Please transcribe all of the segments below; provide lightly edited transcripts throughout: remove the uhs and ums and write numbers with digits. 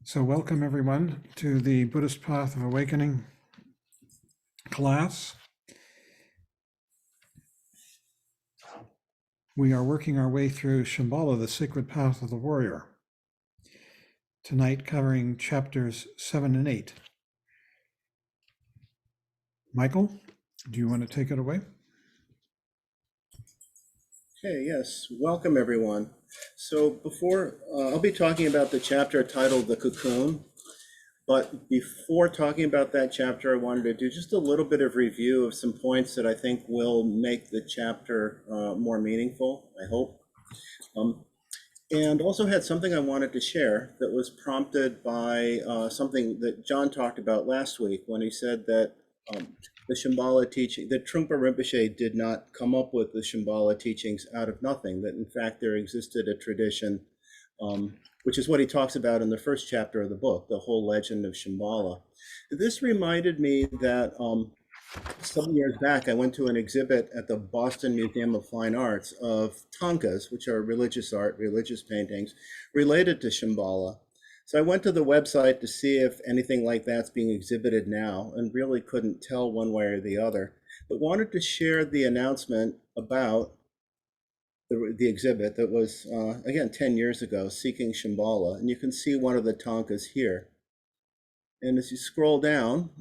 So welcome everyone to the Buddhist Path of Awakening class. We are working our way through Shambhala, the Sacred Path of the Warrior. Tonight covering chapters 7 and 8. Michael, do you want to take it away? Okay, yes. Welcome, everyone. So before, I'll be talking about the chapter titled The Cocoon. But before talking about that chapter, I wanted to do just a little bit of review of some points that I think will make the chapter more meaningful, I hope. And also had something I wanted to share that was prompted by something that John talked about last week when he said that the Shambhala teaching, that Trungpa Rinpoche did not come up with the Shambhala teachings out of nothing, that in fact there existed a tradition, which is what he talks about in the first chapter of the book, the whole legend of Shambhala. This reminded me that some years back, I went to an exhibit at the Boston Museum of Fine Arts of tankas, which are religious art, religious paintings, related to Shambhala. So I went to the website to see if anything like that's being exhibited now, and really couldn't tell one way or the other, but wanted to share the announcement about the exhibit that was, again, 10 years ago, Seeking Shambhala. And you can see one of the tankas here. And as you scroll down,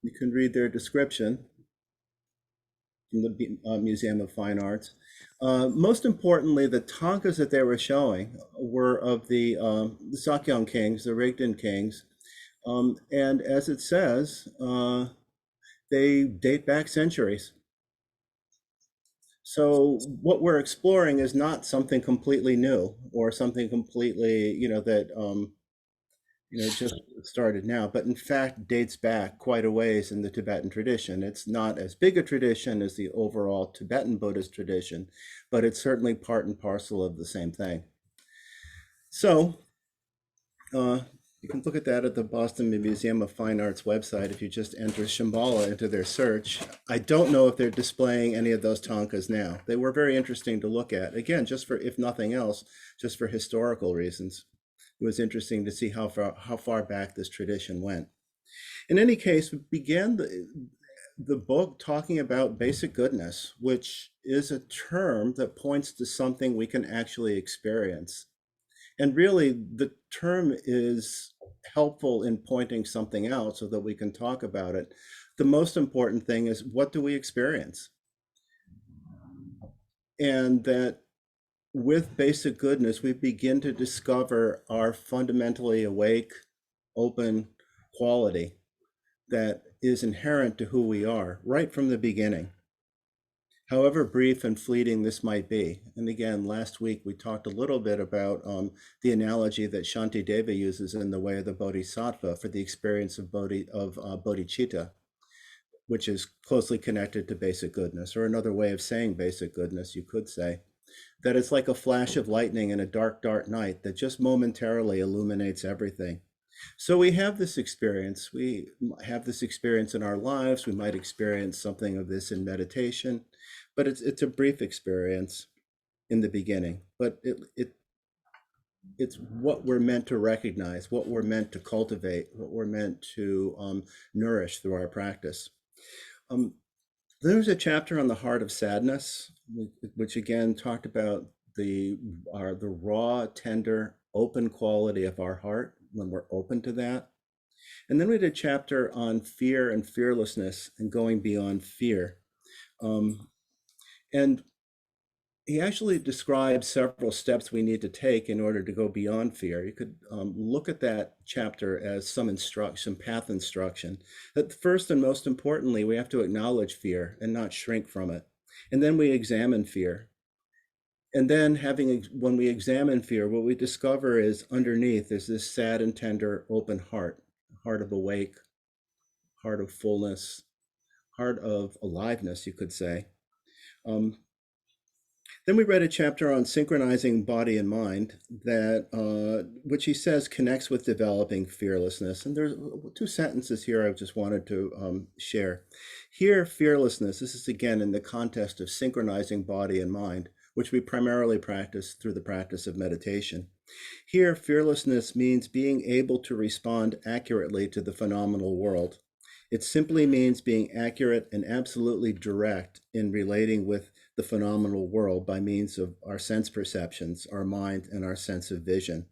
you can read their description from the Museum of Fine Arts. Most importantly, the tankas that they were showing were of the Sakyong kings, the Rigden kings. And as it says, they date back centuries. So what we're exploring is not something completely new or something completely, that just started now, but in fact dates back quite a ways in the Tibetan tradition. It's not as big a tradition as the overall Tibetan Buddhist tradition, but it's certainly part and parcel of the same thing. So you can look at that at the Boston Museum of Fine Arts website if you just enter Shambhala into their search. I don't know if they're displaying any of those tankas now. They were very interesting to look at. Again, just for, if nothing else, just for historical reasons. It was interesting to see how far back this tradition went. In any case, we began the book talking about basic goodness, which is a term that points to something we can actually experience. And really, the term is helpful in pointing something out so that we can talk about it. The most important thing is, what do we experience? And that with basic goodness, we begin to discover our fundamentally awake, open quality that is inherent to who we are right from the beginning, however brief and fleeting this might be. And again, last week we talked a little bit about the analogy that Shantideva uses in the Way of the Bodhisattva for the experience of bodhicitta, which is closely connected to basic goodness, or another way of saying basic goodness, you could say. That it's like a flash of lightning in a dark, dark night that just momentarily illuminates everything. So we have this experience. We have this experience in our lives. We might experience something of this in meditation, but it's a brief experience in the beginning. But it's what we're meant to recognize, what we're meant to cultivate, what we're meant to nourish through our practice. There's a chapter on the heart of sadness, which again talked about the raw, tender, open quality of our heart when we're open to that. And then we did a chapter on fear and fearlessness and going beyond fear. And he actually describes several steps we need to take in order to go beyond fear. You could look at that chapter as some instruction, path instruction. That first and most importantly, we have to acknowledge fear and not shrink from it. And then we examine fear. And then when we examine fear, what we discover is underneath is this sad and tender, open heart, heart of awake, heart of fullness, heart of aliveness, you could say. Then we read a chapter on synchronizing body and mind that, which he says connects with developing fearlessness. And there's two sentences here I just wanted to share. Here, fearlessness, this is again in the context of synchronizing body and mind. which we primarily practice through the practice of meditation. Here, fearlessness means being able to respond accurately to the phenomenal world. It simply means being accurate and absolutely direct in relating with the phenomenal world by means of our sense perceptions, our mind, and our sense of vision.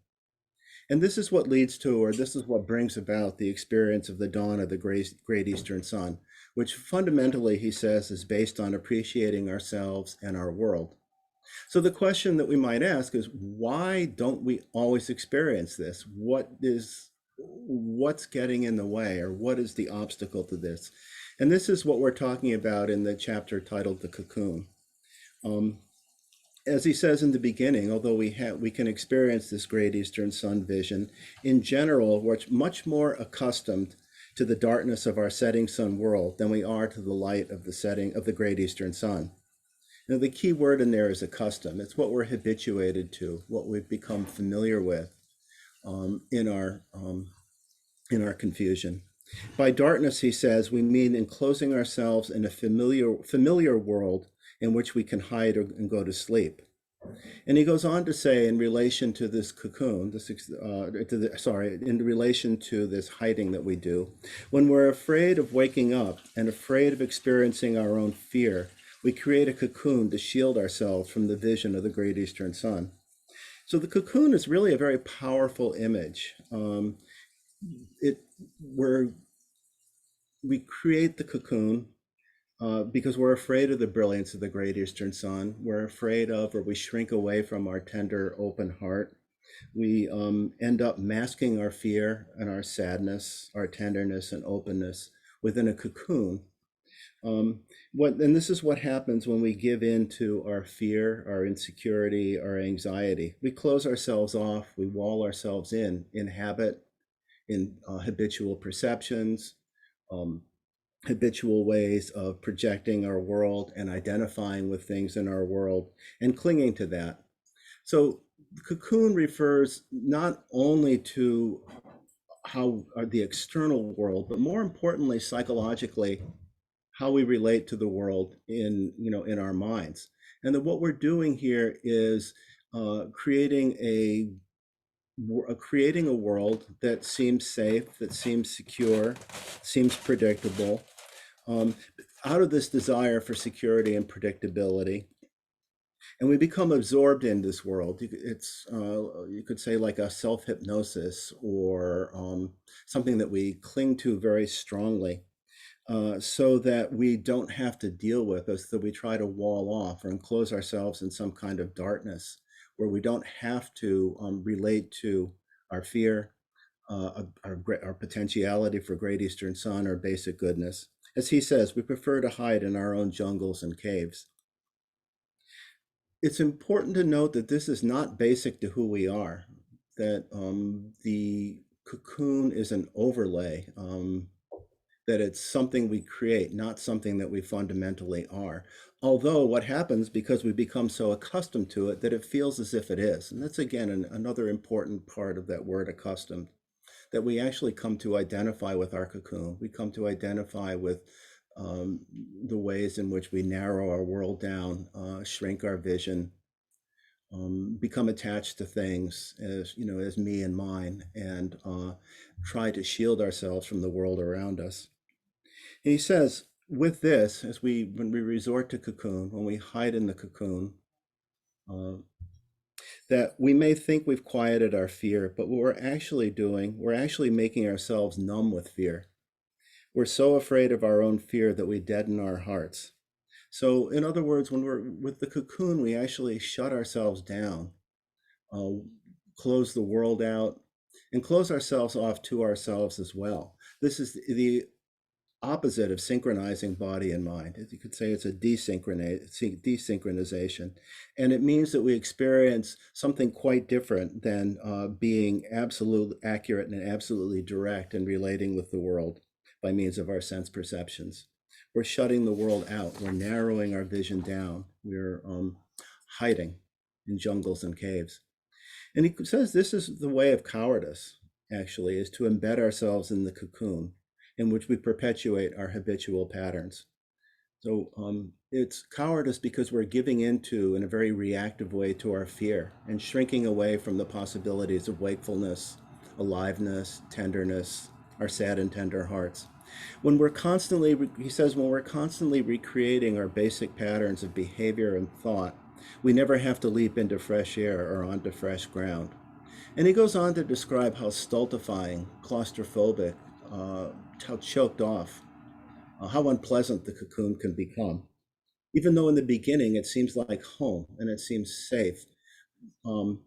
And this is what leads to, or this is what brings about the experience of the dawn of the great Eastern Sun, which fundamentally, he says, is based on appreciating ourselves and our world. So the question that we might ask is, why don't we always experience this? What's getting in the way, or what is the obstacle to this? And this is what we're talking about in the chapter titled The Cocoon. As he says in the beginning, although we can experience this great Eastern Sun vision, in general, we're much more accustomed to the darkness of our setting sun world than we are to the light of the setting of the great Eastern Sun. Now, the key word in there is accustomed. It's what we're habituated to, what we've become familiar with in our confusion. By darkness, he says, we mean enclosing ourselves in a familiar world in which we can hide and go to sleep. And he goes on to say, in relation to this cocoon, in relation to this hiding that we do, when we're afraid of waking up and afraid of experiencing our own fear, we create a cocoon to shield ourselves from the vision of the great Eastern Sun. So the cocoon is really a very powerful image. We create the cocoon because we're afraid of the brilliance of the great Eastern Sun. We're afraid of, or we shrink away from our tender, open heart. We end up masking our fear and our sadness, our tenderness and openness within a cocoon. And this is what happens when we give in to our fear, our insecurity, our anxiety. We close ourselves off, we wall ourselves in habit, in habitual perceptions, habitual ways of projecting our world and identifying with things in our world and clinging to that. So the cocoon refers not only to how the external world, but more importantly, psychologically, how we relate to the world in our minds. And that what we're doing here is creating a world that seems safe, that seems secure, seems predictable, out of this desire for security and predictability. And we become absorbed in this world. It's, you could say, like a self-hypnosis, or something that we cling to very strongly, so that we don't have to deal with us, that we try to wall off or enclose ourselves in some kind of darkness, where we don't have to relate to our fear, our potentiality for great Eastern Sun, or basic goodness. As he says, we prefer to hide in our own jungles and caves. It's important to note that this is not basic to who we are, that the cocoon is an overlay, that it's something we create, not something that we fundamentally are. Although what happens, because we become so accustomed to it, that it feels as if it is. And that's, again, another important part of that word accustomed, that we actually come to identify with our cocoon. We come to identify with the ways in which we narrow our world down, shrink our vision, become attached to things as me and mine, and try to shield ourselves from the world around us. And he says, with this, when we resort to cocoon, when we hide in the cocoon, that we may think we've quieted our fear, but what we're actually doing, we're actually making ourselves numb with fear. We're so afraid of our own fear that we deaden our hearts. So in other words, when we're with the cocoon, we actually shut ourselves down, close the world out, and close ourselves off to ourselves as well. This is the opposite of synchronizing body and mind. You could say it's a desynchronization. And it means that we experience something quite different than being absolutely accurate and absolutely direct in relating with the world by means of our sense perceptions. We're shutting the world out. We're narrowing our vision down. We're hiding in jungles and caves. And he says this is the way of cowardice, actually, is to embed ourselves in the cocoon in which we perpetuate our habitual patterns. So it's cowardice because we're giving into, in a very reactive way, to our fear and shrinking away from the possibilities of wakefulness, aliveness, tenderness, our sad and tender hearts. When we're constantly, he says, when we're constantly recreating our basic patterns of behavior and thought, we never have to leap into fresh air or onto fresh ground. And he goes on to describe how stultifying, claustrophobic, how choked off, how unpleasant the cocoon can become. Even though in the beginning it seems like home and it seems safe. Um,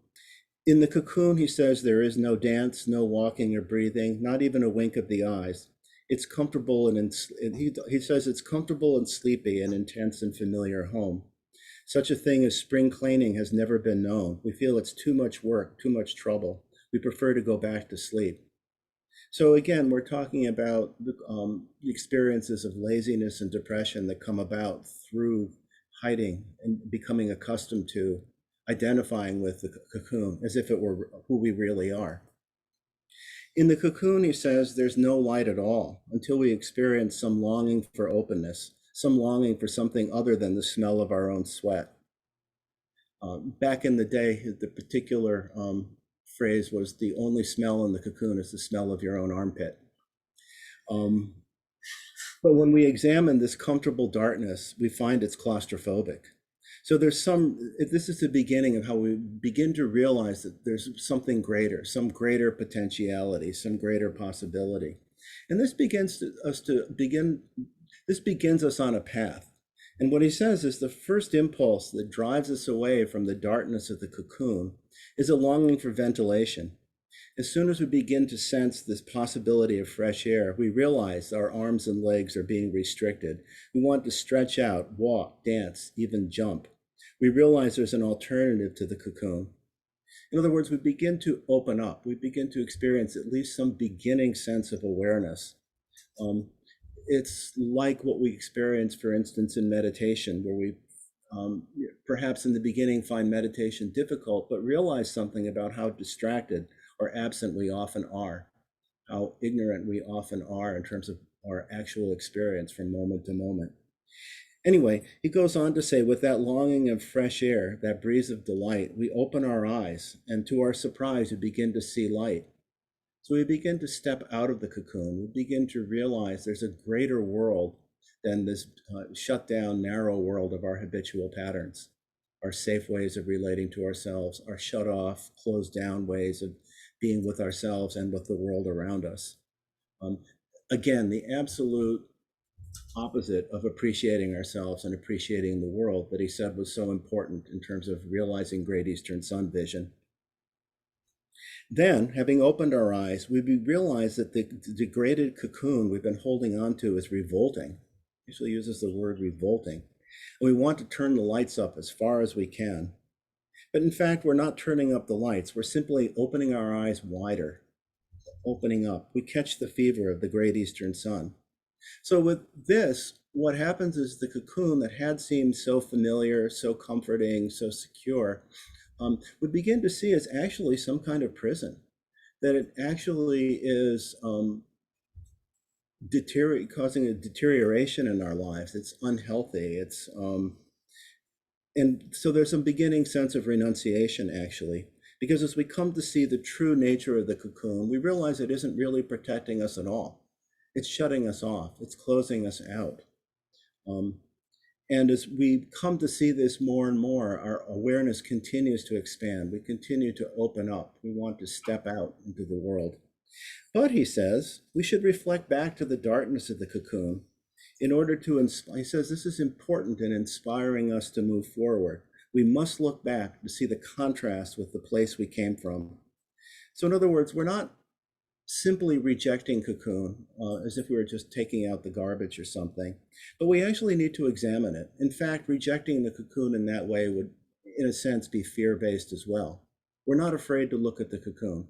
in the cocoon, he says, there is no dance, no walking or breathing, not even a wink of the eyes. It's comfortable and he says it's comfortable and sleepy and intense and familiar home. Such a thing as spring cleaning has never been known. We feel it's too much work, too much trouble. We prefer to go back to sleep. So again, we're talking about the experiences of laziness and depression that come about through hiding and becoming accustomed to identifying with the cocoon as if it were who we really are. In the cocoon, he says, there's no light at all until we experience some longing for openness, some longing for something other than the smell of our own sweat. Back in the day, the particular phrase was the only smell in the cocoon is the smell of your own armpit. But when we examine this comfortable darkness, we find it's claustrophobic. So this is the beginning of how we begin to realize that there's something greater, some greater potentiality, some greater possibility. And this begins us on a path. And what he says is the first impulse that drives us away from the darkness of the cocoon is a longing for ventilation. As soon as we begin to sense this possibility of fresh air, we realize our arms and legs are being restricted. We want to stretch out, walk, dance, even jump. We realize there's an alternative to the cocoon. In other words, we begin to open up. We begin to experience at least some beginning sense of awareness. It's like what we experience, for instance, in meditation, where we perhaps in the beginning find meditation difficult, but realize something about how distracted or absent we often are, how ignorant we often are in terms of our actual experience from moment to moment. Anyway, he goes on to say, with that longing of fresh air, that breeze of delight, we open our eyes, and to our surprise, we begin to see light. So we begin to step out of the cocoon. We begin to realize there's a greater world than this shut down, narrow world of our habitual patterns, our safe ways of relating to ourselves, our shut off, closed down ways of being with ourselves and with the world around us. Again, the absolute opposite of appreciating ourselves and appreciating the world that he said was so important in terms of realizing Great Eastern Sun vision. Then, having opened our eyes, we realize that the degraded cocoon we've been holding on to is revolting. He actually uses the word revolting. And we want to turn the lights up as far as we can. But in fact, we're not turning up the lights. We're simply opening our eyes wider, opening up. We catch the fever of the Great Eastern Sun. So with this, what happens is the cocoon that had seemed so familiar, so comforting, so secure, we begin to see as actually some kind of prison, that it actually is causing a deterioration in our lives. It's unhealthy. And so there's some beginning sense of renunciation, actually, because as we come to see the true nature of the cocoon, we realize it isn't really protecting us at all. It's shutting us off. It's closing us out. And as we come to see this more and more, our awareness continues to expand. We continue to open up. We want to step out into the world. But he says, we should reflect back to the darkness of the cocoon in order to inspire. He says this is important in inspiring us to move forward. We must look back to see the contrast with the place we came from. So in other words, we're not simply rejecting cocoon as if we were just taking out the garbage or something, but we actually need to examine it. In fact, rejecting the cocoon in that way would, in a sense, be fear-based as well. We're not afraid to look at the cocoon.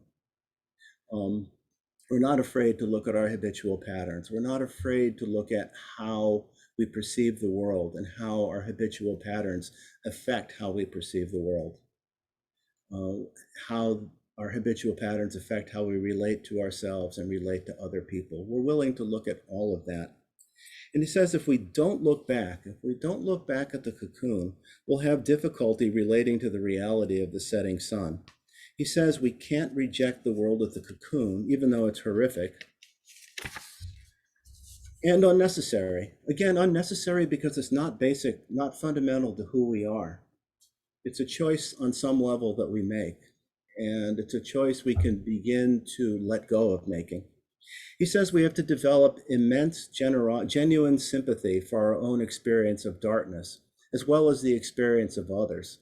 We're not afraid to look at our habitual patterns. We're not afraid to look at how we perceive the world and how our habitual patterns affect how we perceive the world. How our habitual patterns affect how we relate to ourselves and relate to other people. We're willing to look at all of that. And he says if we don't look back at the cocoon, we'll have difficulty relating to the reality of the setting sun. He says we can't reject the world of the cocoon, even though it's horrific and unnecessary. Again, unnecessary because it's not basic, not fundamental to who we are. It's a choice on some level that we make, and it's a choice we can begin to let go of making. He says we have to develop immense, genuine sympathy for our own experience of darkness, as well as the experience of others.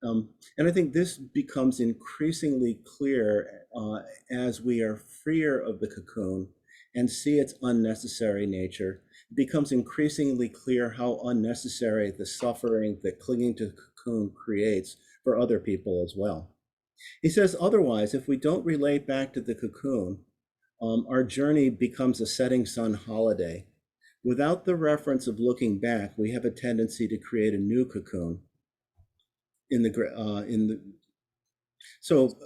And I think this becomes increasingly clear as we are freer of the cocoon and see its unnecessary nature. It becomes increasingly clear how unnecessary the suffering that clinging to the cocoon creates for other people as well. He says otherwise, if we don't relate back to the cocoon, our journey becomes a setting sun holiday. Without the reference of looking back, we have a tendency to create a new cocoon. So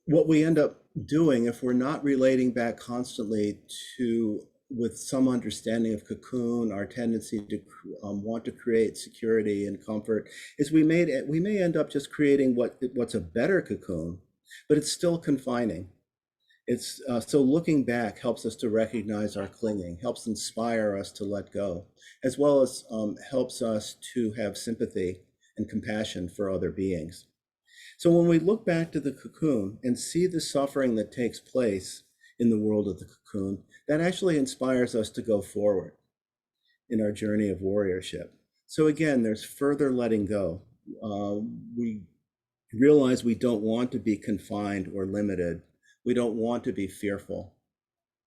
what we end up doing if we're not relating back constantly to with some understanding of cocoon, our tendency to want to create security and comfort, is we may end up just creating what's a better cocoon, but it's still confining. It's so looking back helps us to recognize our clinging, helps inspire us to let go, as well as helps us to have sympathy and compassion for other beings. So when we look back to the cocoon and see the suffering that takes place in the world of the cocoon, that actually inspires us to go forward in our journey of warriorship. So again, there's further letting go. We realize we don't want to be confined or limited. We don't want to be fearful.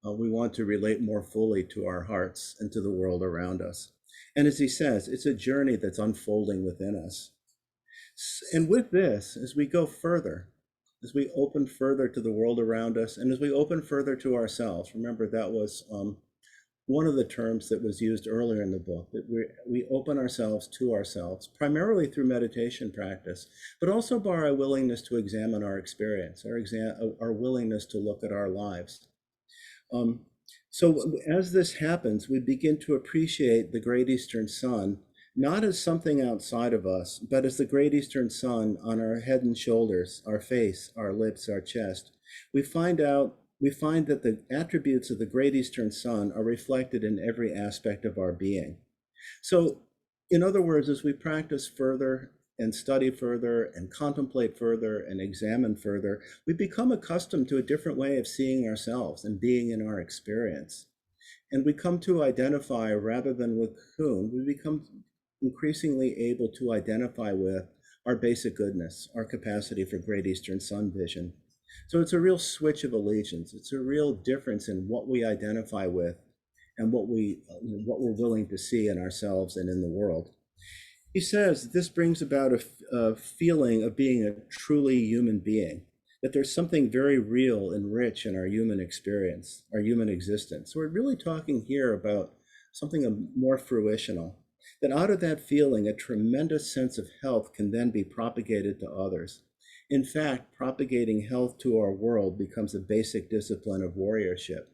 We want to relate more fully to our hearts and to the world around us. And as he says, it's a journey that's unfolding within us. And with this, as we go further, as we open further to the world around us, and as we open further to ourselves, remember that was one of the terms that was used earlier in the book, that we open ourselves to ourselves, primarily through meditation practice, but also by our willingness to examine our experience, our willingness to look at our lives. So as this happens, we begin to appreciate the Great Eastern Sun, not as something outside of us, but as the Great Eastern Sun on our head and shoulders, our face, our lips, our chest. We find that the attributes of the Great Eastern Sun are reflected in every aspect of our being. So, in other words, as we practice further and study further and contemplate further and examine further, we become accustomed to a different way of seeing ourselves and being in our experience. And we come to identify, rather than with cocoon, we become increasingly able to identify with our basic goodness, our capacity for Great Eastern Sun vision. So it's a real switch of allegiance. It's a real difference in what we identify with and what we're willing to see in ourselves and in the world. He says this brings about a feeling of being a truly human being, that there's something very real and rich in our human experience, our human existence. So we're really talking here about something more fruitional, that out of that feeling, a tremendous sense of health can then be propagated to others. In fact, propagating health to our world becomes a basic discipline of warriorship.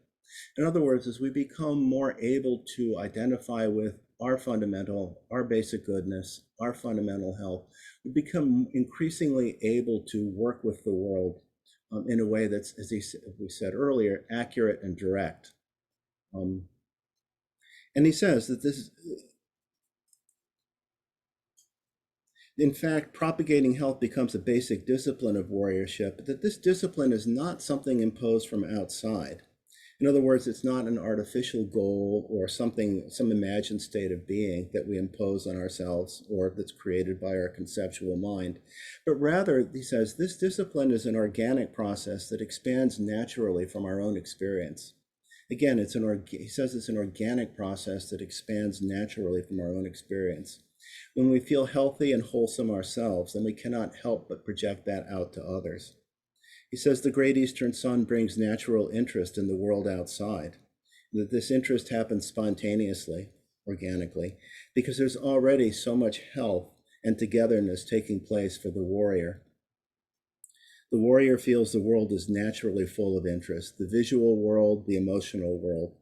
In other words, as we become more able to identify with our basic goodness, our fundamental health, we become increasingly able to work with the world in a way that's, as we said earlier, accurate and direct. And he says that this, in fact, propagating health becomes a basic discipline of warriorship, but that this discipline is not something imposed from outside. In other words, it's not an artificial goal or some imagined state of being that we impose on ourselves or that's created by our conceptual mind. But rather, he says, this discipline is an organic process that expands naturally from our own experience. Again, he says it's an organic process that expands naturally from our own experience. When we feel healthy and wholesome ourselves, then we cannot help but project that out to others. He says the Great Eastern Sun brings natural interest in the world outside, that this interest happens spontaneously, organically, because there's already so much health and togetherness taking place for the warrior. The warrior feels the world is naturally full of interest, the visual world, the emotional world.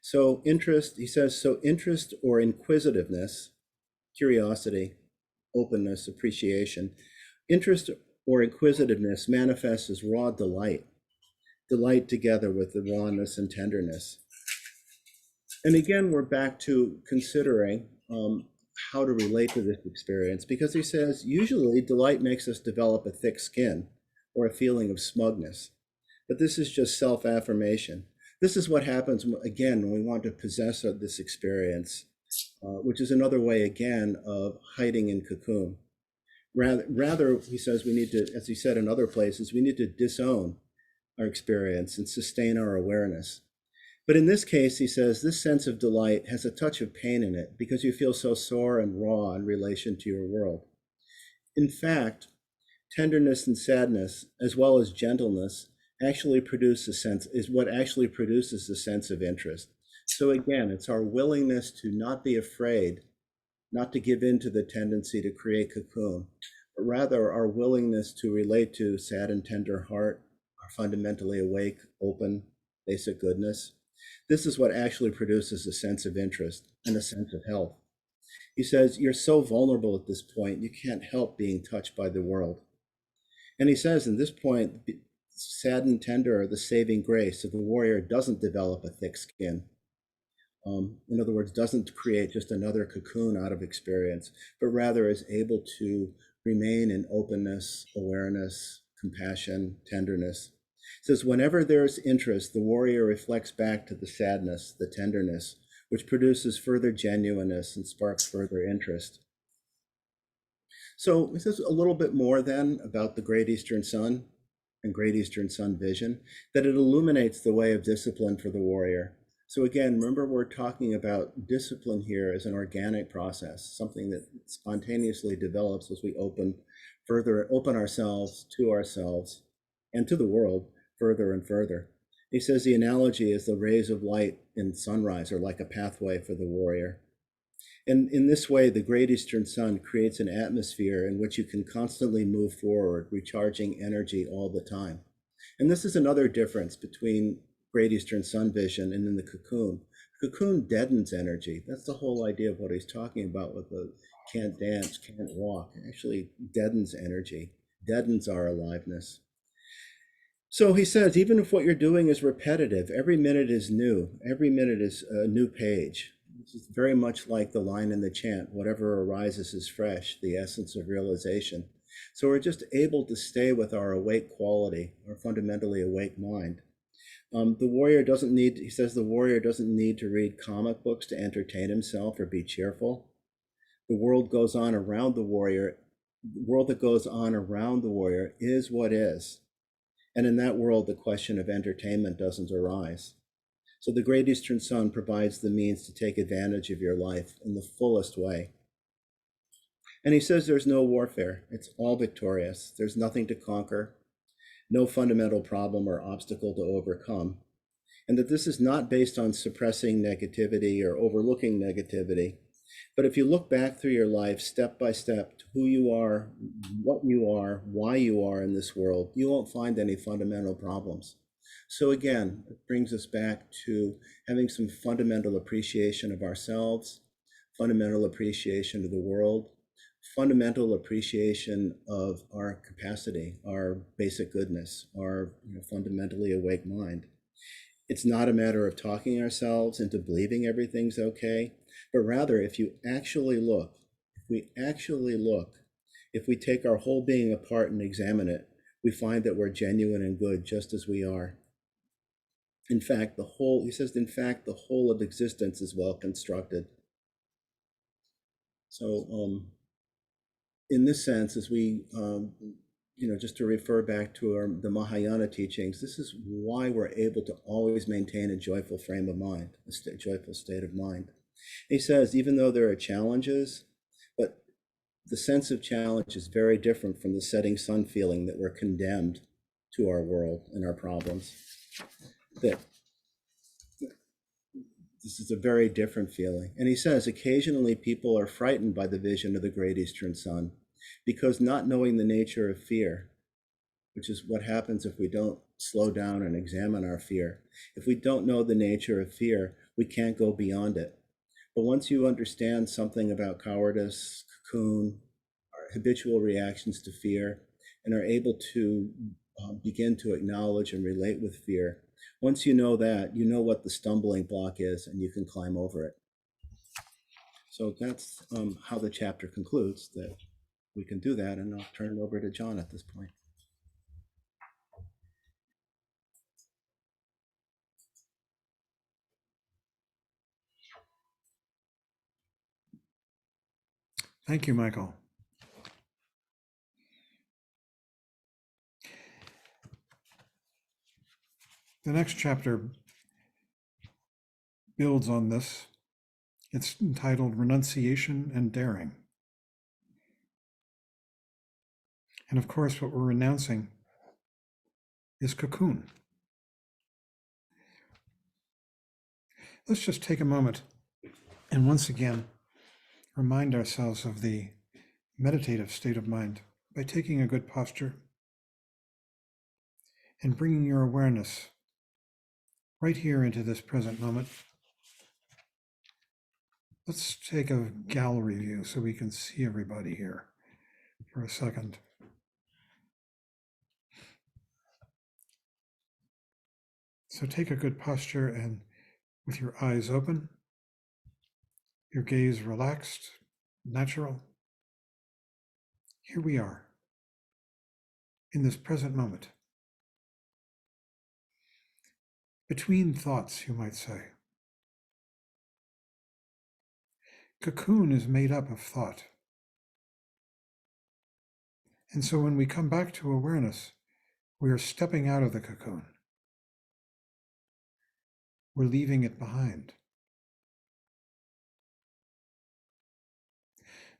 So interest, he says, so interest or inquisitiveness, curiosity, openness, appreciation, interest or inquisitiveness manifests as raw delight together with the rawness and tenderness. And again, we're back to considering how to relate to this experience, because he says usually delight makes us develop a thick skin or a feeling of smugness. But this is just self-affirmation. This is what happens, again, when we want to possess this experience, which is another way, again, of hiding in cocoon. Rather, he says we need to, as he said in other places, we need to disown our experience and sustain our awareness. But in this case, he says, this sense of delight has a touch of pain in it because you feel so sore and raw in relation to your world. In fact, tenderness and sadness, as well as gentleness, actually is what actually produces a sense of interest. So again, it's our willingness to not be afraid, not to give in to the tendency to create cocoon, but rather our willingness to relate to sad and tender heart, our fundamentally awake, open, basic goodness. This is what actually produces a sense of interest and a sense of health. He says, you're so vulnerable at this point, you can't help being touched by the world. And he says, in this point, sad and tender are the saving grace. So the warrior doesn't develop a thick skin. In other words, doesn't create just another cocoon out of experience, but rather is able to remain in openness, awareness, compassion, tenderness. It says, whenever there's interest, the warrior reflects back to the sadness, the tenderness, which produces further genuineness and sparks further interest. So this is a little bit more then about the Great Eastern Sun and Great Eastern Sun vision, that it illuminates the way of discipline for the warrior. So again, remember, we're talking about discipline here as an organic process, something that spontaneously develops as we open ourselves and to the world further and further. He says the analogy is the rays of light in sunrise are like a pathway for the warrior. And in this way, the Great Eastern Sun creates an atmosphere in which you can constantly move forward, recharging energy all the time. And this is another difference between Great Eastern Sun vision and in the cocoon. Cocoon deadens energy. That's the whole idea of what he's talking about with the can't dance, can't walk. It actually deadens energy, deadens our aliveness. So he says, even if what you're doing is repetitive, every minute is new. Every minute is a new page. This is very much like the line in the chant, whatever arises is fresh, the essence of realization. So we're just able to stay with our awake quality, our fundamentally awake mind. The warrior doesn't need, he says, the warrior doesn't need to read comic books to entertain himself or be cheerful. The world goes on around the warrior. The world that goes on around the warrior is what is. And in that world, the question of entertainment doesn't arise. So the Great Eastern Sun provides the means to take advantage of your life in the fullest way. And he says there's no warfare. It's all victorious. There's nothing to conquer, no fundamental problem or obstacle to overcome. And that this is not based on suppressing negativity or overlooking negativity. But if you look back through your life, step by step, to who you are, what you are, why you are in this world, you won't find any fundamental problems. So again, it brings us back to having some fundamental appreciation of ourselves, fundamental appreciation of the world, fundamental appreciation of our capacity, our basic goodness, our fundamentally awake mind. It's not a matter of talking ourselves into believing everything's okay, but rather if we actually look, if we take our whole being apart and examine it, we find that we're genuine and good just as we are. In fact, he says, the whole of existence is well constructed. So in this sense, as we, just to refer back to the Mahayana teachings, this is why we're able to always maintain a joyful frame of mind, a joyful state of mind. He says, even though there are challenges, but the sense of challenge is very different from the setting sun feeling that we're condemned to our world and our problems. That this is a very different feeling. And he says, occasionally people are frightened by the vision of the Great Eastern Sun because not knowing the nature of fear, which is what happens if we don't slow down and examine our fear. If we don't know the nature of fear, we can't go beyond it. But once you understand something about cowardice, cocoon, our habitual reactions to fear, and are able to begin to acknowledge and relate with fear, once you know that, you know what the stumbling block is, and you can climb over it. So that's how the chapter concludes, that we can do that, and I'll turn it over to John at this point. Thank you, Michael. The next chapter builds on this. It's entitled Renunciation and Daring. And of course, what we're renouncing is cocoon. Let's just take a moment and once again remind ourselves of the meditative state of mind by taking a good posture and bringing your awareness right here into this present moment. Let's take a gallery view so we can see everybody here for a second. So take a good posture and with your eyes open, your gaze relaxed, natural. Here we are in this present moment. Between thoughts, you might say. Cocoon is made up of thought. And so when we come back to awareness, we are stepping out of the cocoon. We're leaving it behind.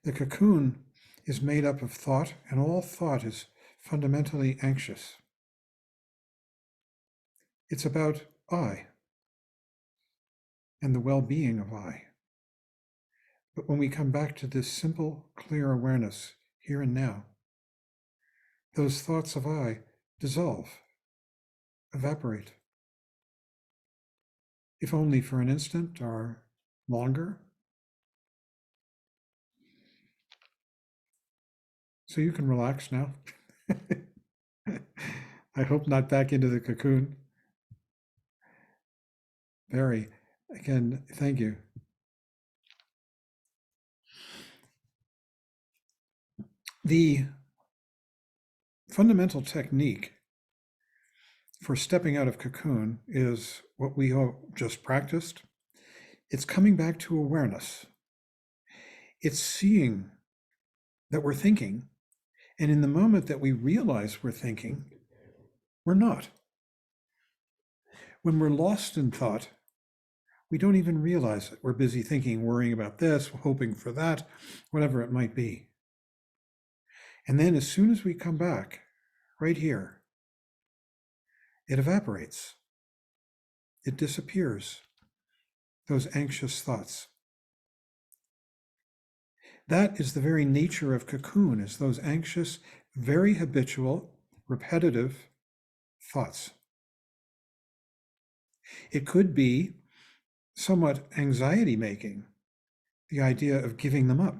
The cocoon is made up of thought, and all thought is fundamentally anxious. It's about I and the well-being of I. But when we come back to this simple, clear awareness here and now, those thoughts of I dissolve, evaporate. If only for an instant or longer. So you can relax now. I hope not back into the cocoon. Barry, again, thank you. The fundamental technique for stepping out of cocoon is what we just practiced. It's coming back to awareness. It's seeing that we're thinking, and in the moment that we realize we're thinking, we're not. When we're lost in thought, we don't even realize it. We're busy thinking, worrying about this, hoping for that, whatever it might be. And then as soon as we come back, right here, it evaporates. It disappears, those anxious thoughts. That is the very nature of cocoon, is those anxious, very habitual, repetitive thoughts. It could be somewhat anxiety-making, the idea of giving them up.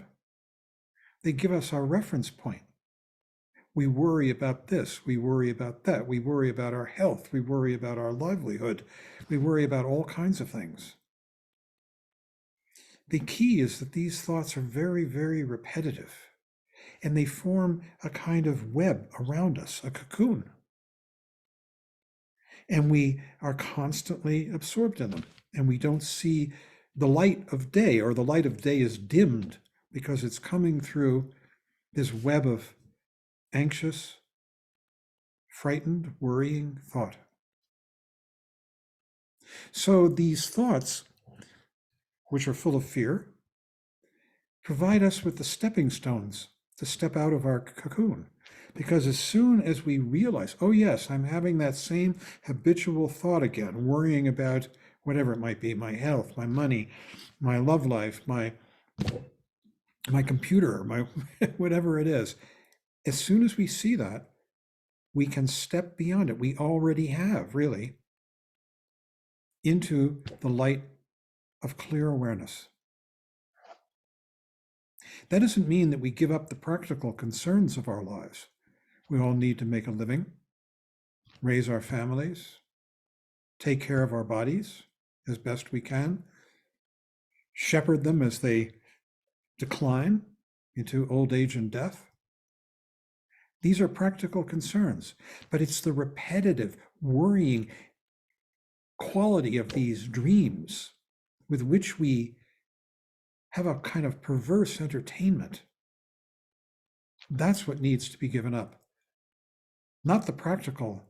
They give us our reference point. We worry about this, we worry about that, we worry about our health, we worry about our livelihood, we worry about all kinds of things. The key is that these thoughts are very, very repetitive, and they form a kind of web around us, a cocoon. And we are constantly absorbed in them, and we don't see the light of day, or the light of day is dimmed because it's coming through this web of anxious, frightened, worrying thought. So these thoughts, which are full of fear, provide us with the stepping stones to step out of our cocoon. Because as soon as we realize, oh yes, I'm having that same habitual thought again, worrying about whatever it might be, my health, my money, my love life, my computer, my whatever it is. As soon as we see that, we can step beyond it. We already have, really, into the light of clear awareness. That doesn't mean that we give up the practical concerns of our lives. We all need to make a living, raise our families, take care of our bodies as best we can, shepherd them as they decline into old age and death. These are practical concerns, but it's the repetitive, worrying quality of these dreams with which we have a kind of perverse entertainment. That's what needs to be given up, not the practical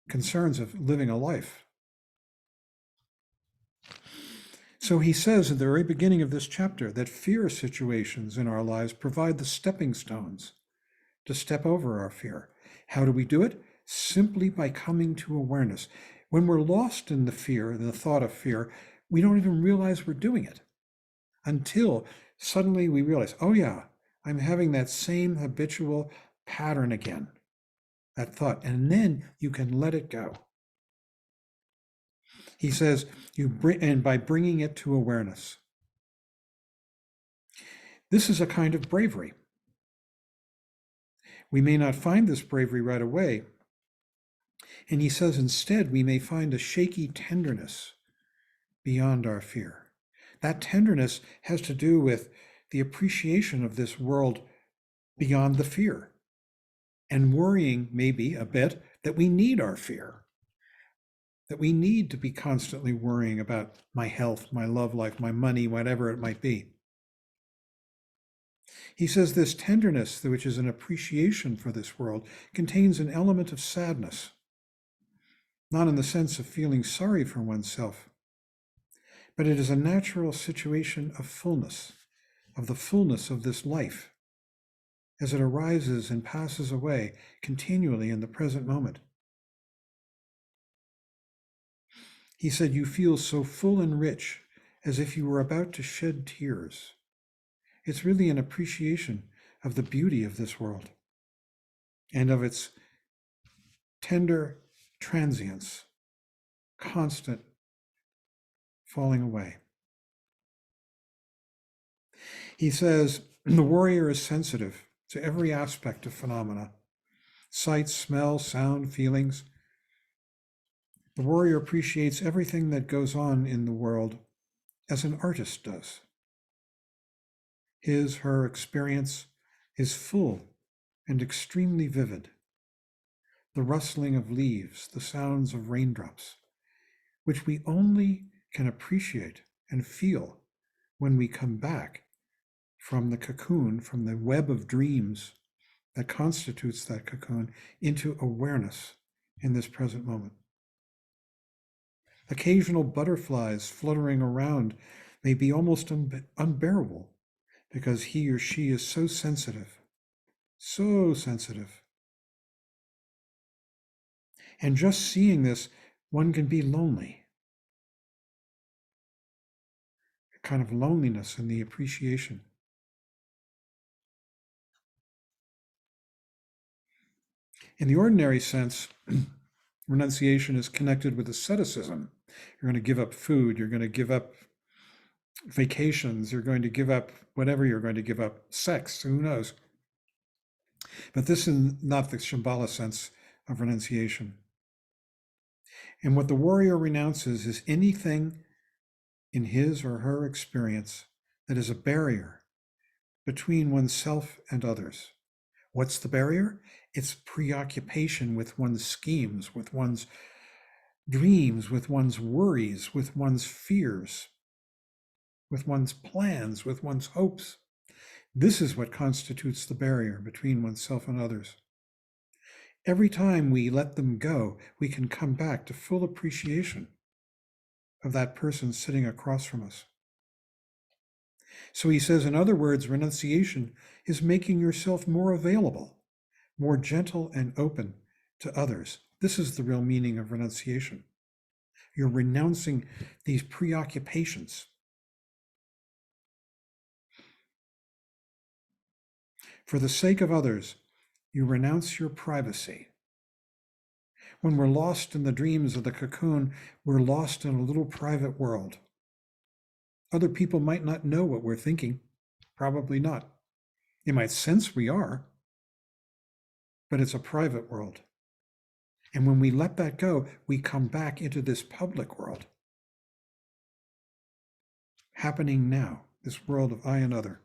concerns of living a life. So he says at the very beginning of this chapter that fear situations in our lives provide the stepping stones to step over our fear. How do we do it? Simply by coming to awareness. When we're lost in the fear, the thought of fear, we don't even realize we're doing it until suddenly we realize, oh yeah, I'm having that same habitual pattern again, that thought, and then you can let it go. He says, and by bringing it to awareness. This is a kind of bravery. We may not find this bravery right away. And he says, instead, we may find a shaky tenderness beyond our fear. That tenderness has to do with the appreciation of this world beyond the fear, and worrying maybe a bit that we need our fear, that we need to be constantly worrying about my health, my love life, my money, whatever it might be. He says this tenderness, which is an appreciation for this world, contains an element of sadness, not in the sense of feeling sorry for oneself, but it is a natural situation of fullness, of the fullness of this life, as it arises and passes away continually in the present moment. He said, you feel so full and rich, as if you were about to shed tears. It's really an appreciation of the beauty of this world and of its tender transience, constant falling away. He says, the warrior is sensitive to every aspect of phenomena, sight, smell, sound, feelings. The warrior appreciates everything that goes on in the world as an artist does. His, her experience is full and extremely vivid. The rustling of leaves, the sounds of raindrops, which we only can appreciate and feel when we come back from the cocoon, from the web of dreams that constitutes that cocoon, into awareness in this present moment. Occasional butterflies fluttering around may be almost unbearable because he or she is so sensitive, so sensitive. And just seeing this, one can be lonely. A kind of loneliness in the appreciation. In the ordinary sense, renunciation is connected with asceticism. You're going to give up food, you're going to give up vacations, you're going to give up whatever you're going to give up, sex, who knows. But this is not the Shambhala sense of renunciation. And what the warrior renounces is anything in his or her experience that is a barrier between oneself and others. What's the barrier? It's preoccupation with one's schemes, with one's dreams, with one's worries, with one's fears, with one's plans, with one's hopes. This is what constitutes the barrier between oneself and others. Every time we let them go, we can come back to full appreciation of that person sitting across from us. So he says, in other words, renunciation is making yourself more available, more gentle and open to others. This is the real meaning of renunciation. You're renouncing these preoccupations. For the sake of others, you renounce your privacy. When we're lost in the dreams of the cocoon, we're lost in a little private world. Other people might not know what we're thinking, probably not. They might sense we are, but it's a private world. And when we let that go, we come back into this public world, happening now, this world of I and other.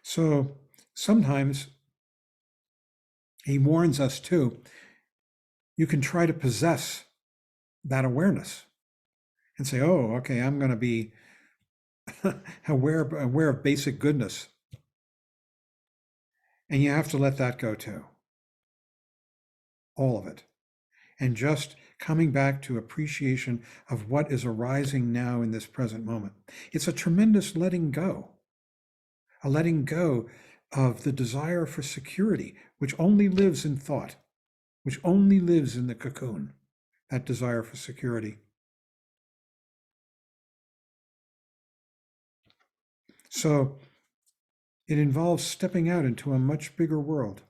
So sometimes he warns us too, you can try to possess that awareness and say, oh, okay, I'm going to be aware of basic goodness. And you have to let that go too. All of it. And just coming back to appreciation of what is arising now in this present moment. It's a tremendous letting go. A letting go of the desire for security, which only lives in thought, which only lives in the cocoon, that desire for security. So it involves stepping out into a much bigger world.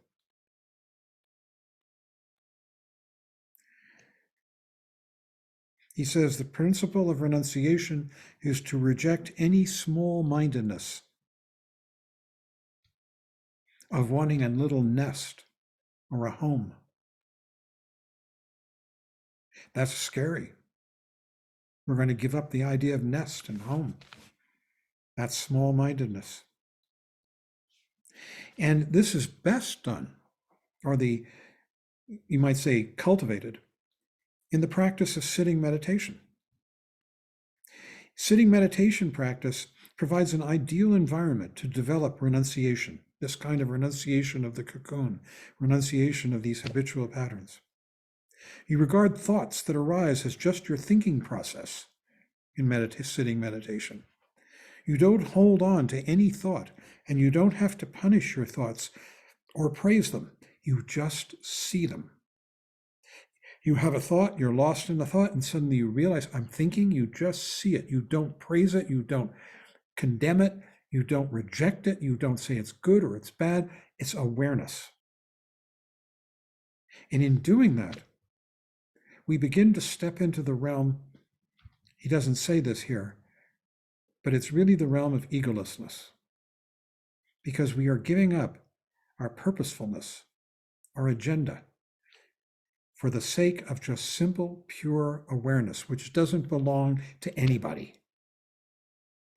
He says the principle of renunciation is to reject any small-mindedness of wanting a little nest or a home. That's scary. We're going to give up the idea of nest and home. That's small-mindedness. And this is best done, or you might say cultivated, in the practice of sitting meditation. Sitting meditation practice provides an ideal environment to develop renunciation, this kind of renunciation of the cocoon, renunciation of these habitual patterns. You regard thoughts that arise as just your thinking process in sitting meditation. You don't hold on to any thought, and you don't have to punish your thoughts or praise them. You just see them. You have a thought, you're lost in the thought, and suddenly you realize, I'm thinking, you just see it. You don't praise it, you don't condemn it, you don't reject it, you don't say it's good or it's bad. It's awareness. And in doing that, we begin to step into the realm, he doesn't say this here, but it's really the realm of egolessness. Because we are giving up our purposefulness, our agenda, for the sake of just simple, pure awareness, which doesn't belong to anybody.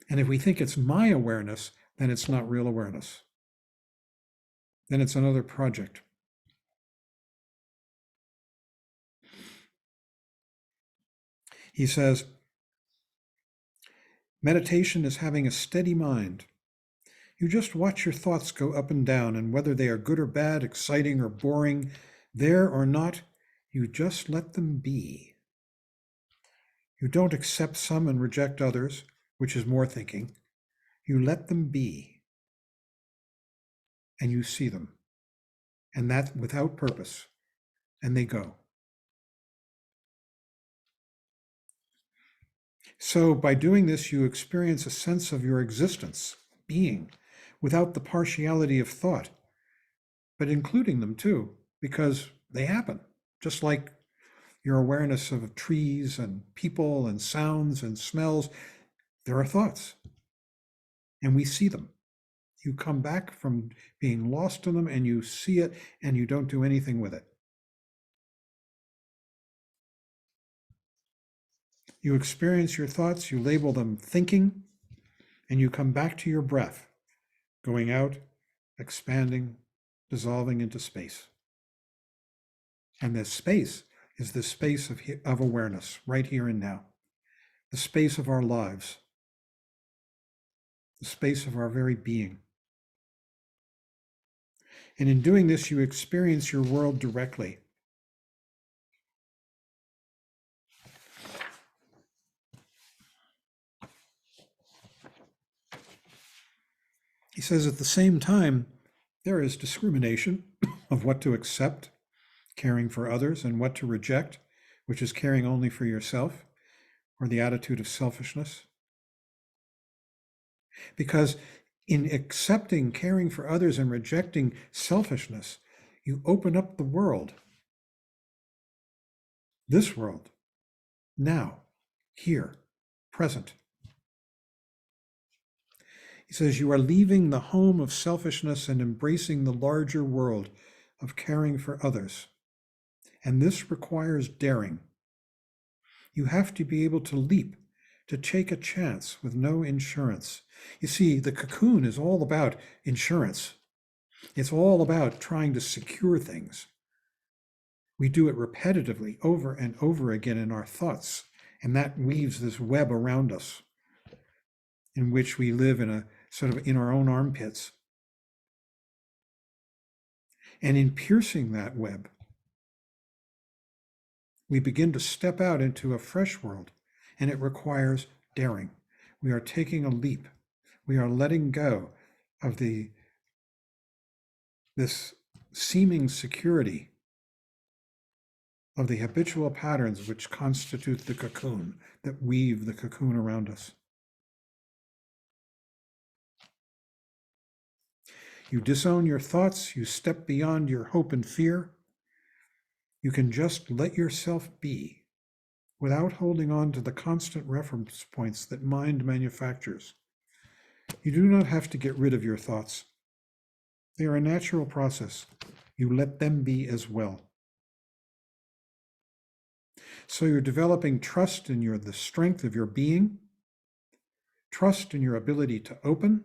And if we think it's my awareness, then it's not real awareness. Then it's another project. He says, meditation is having a steady mind. You just watch your thoughts go up and down, and whether they are good or bad, exciting or boring, there or not, you just let them be. You don't accept some and reject others, which is more thinking. You let them be, and you see them, and that without purpose, and they go. So by doing this, you experience a sense of your existence, being, without the partiality of thought, but including them too, because they happen, just like your awareness of trees and people and sounds and smells. There are thoughts, and we see them. You come back from being lost in them, and you see it, and you don't do anything with it. You experience your thoughts, you label them thinking, and you come back to your breath, going out, expanding, dissolving into space. And this space is the space of awareness, right here and now, the space of our lives, the space of our very being. And in doing this, you experience your world directly. He says at the same time, there is discrimination of what to accept, caring for others, and what to reject, which is caring only for yourself, or the attitude of selfishness. Because In accepting, caring for others, and rejecting selfishness, you open up the world. This world, now, here, present. He says, you are leaving the home of selfishness and embracing the larger world of caring for others. And this requires daring. You have to be able to leap, to take a chance with no insurance. You see, the cocoon is all about insurance. It's all about trying to secure things. We do it repetitively over and over again in our thoughts, and that weaves this web around us in which we live in a sort of in our own armpits. And in piercing that web, we begin to step out into a fresh world, and it requires daring. We are taking a leap. We are letting go of this seeming security of the habitual patterns which constitute the cocoon, that weave the cocoon around us. You disown your thoughts, you step beyond your hope and fear. You can just let yourself be without holding on to the constant reference points that mind manufactures. You do not have to get rid of your thoughts. They are a natural process. You let them be as well. So you're developing trust in the strength of your being, trust in your ability to open,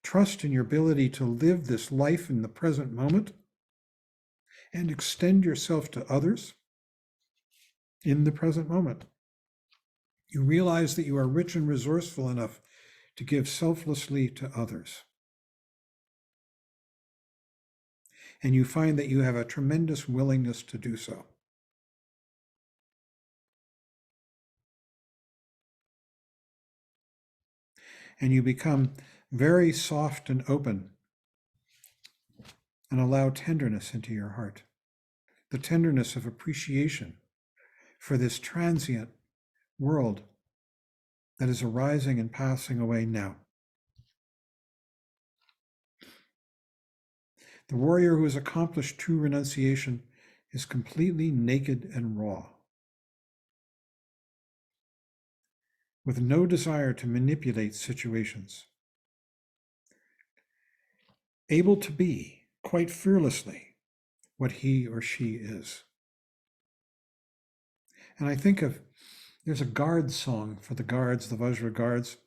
trust in your ability to live this life in the present moment, and extend yourself to others in the present moment. You realize that you are rich and resourceful enough to give selflessly to others. And you find that you have a tremendous willingness to do so. And you become very soft and open and allow tenderness into your heart, the tenderness of appreciation for this transient world that is arising and passing away now. The warrior who has accomplished true renunciation is completely naked and raw, with no desire to manipulate situations, able to be quite fearlessly what he or she is. And I think there's a guard song for the guards, the Vajra guards,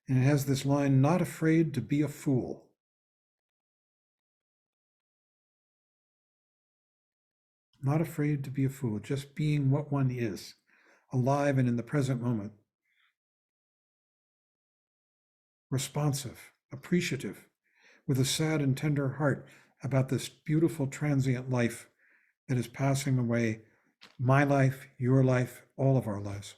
and it has this line, not afraid to be a fool. Not afraid to be a fool, just being what one is, alive and in the present moment. Responsive, appreciative, with a sad and tender heart about this beautiful transient life that is passing away, my life, your life, all of our lives.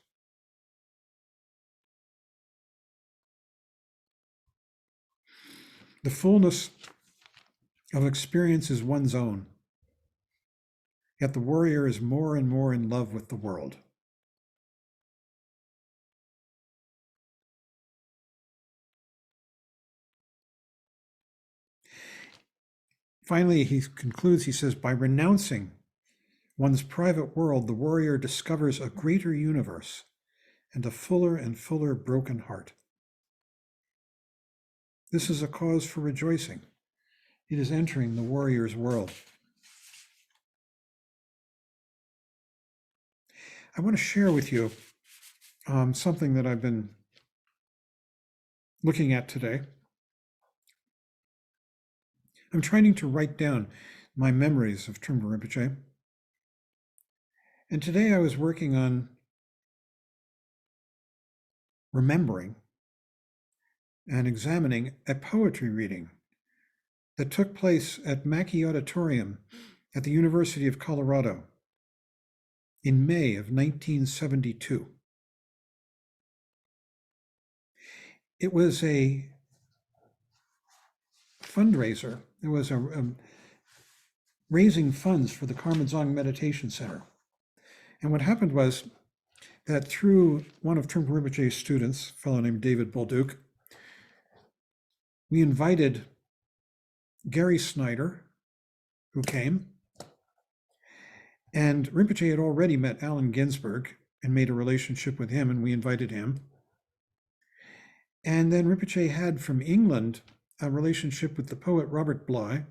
The fullness of experience is one's own, yet the warrior is more and more in love with the world. Finally, he concludes, he says, by renouncing one's private world, the warrior discovers a greater universe and a fuller and fuller broken heart. This is a cause for rejoicing. It is entering the warrior's world. I want to share with you something that I've been looking at today. I'm trying to write down my memories of Trungpa Rinpoche. And today I was working on remembering and examining a poetry reading that took place at Mackey Auditorium at the University of Colorado in May of 1972. It was a fundraiser. It was a raising funds for the Karmadzong Meditation Center. And what happened was that through one of Trungpa Rinpoche's students, a fellow named David Bolduc, we invited Gary Snyder, who came, and Rinpoche had already met Allen Ginsberg and made a relationship with him, and we invited him. And then Rinpoche had from England a relationship with the poet Robert Bly,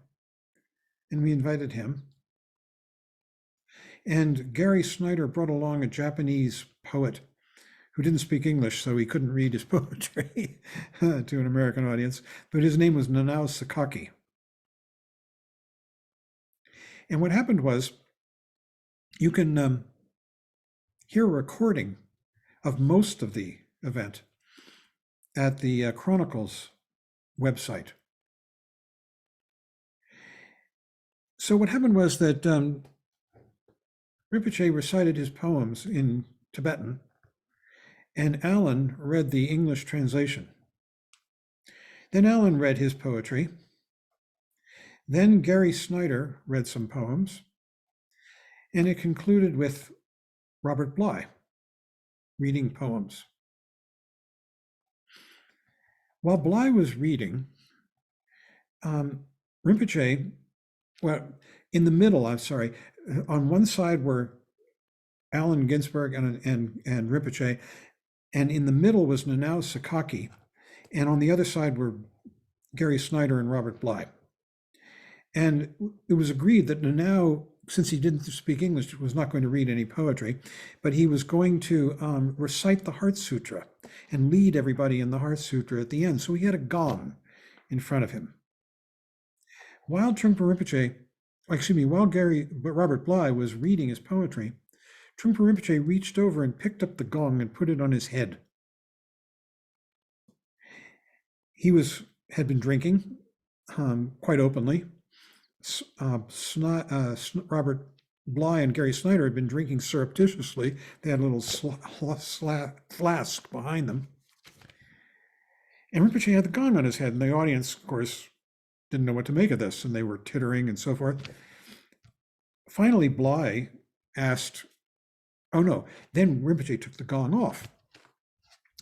and we invited him. And Gary Snyder brought along a Japanese poet who didn't speak English, so he couldn't read his poetry to an American audience, but his name was Nanao Sakaki. And what happened was, you can hear a recording of most of the event at the Chronicles website. So what happened was that Rinpoche recited his poems in Tibetan, and Alan read the English translation. Then Alan read his poetry. Then Gary Snyder read some poems, and it concluded with Robert Bly reading poems. While Bly was reading, Rinpoche, well, in the middle, on one side were Allen Ginsberg and Rinpoche, and in the middle was Nanao Sakaki, and on the other side were Gary Snyder and Robert Bly. And it was agreed that Nanao, since he didn't speak English, was not going to read any poetry, but he was going to recite the Heart Sutra and lead everybody in the Heart Sutra at the end. So he had a gong in front of him. While Robert Bly was reading his poetry, Trungpa Rinpoche reached over and picked up the gong and put it on his head. He had been drinking quite openly. Robert Bly and Gary Snyder had been drinking surreptitiously. They had a little flask behind them. And Rinpoche had the gong on his head, and the audience, of course, didn't know what to make of this, and they were tittering and so forth. Finally, Bly asked, then Rinpoche took the gong off.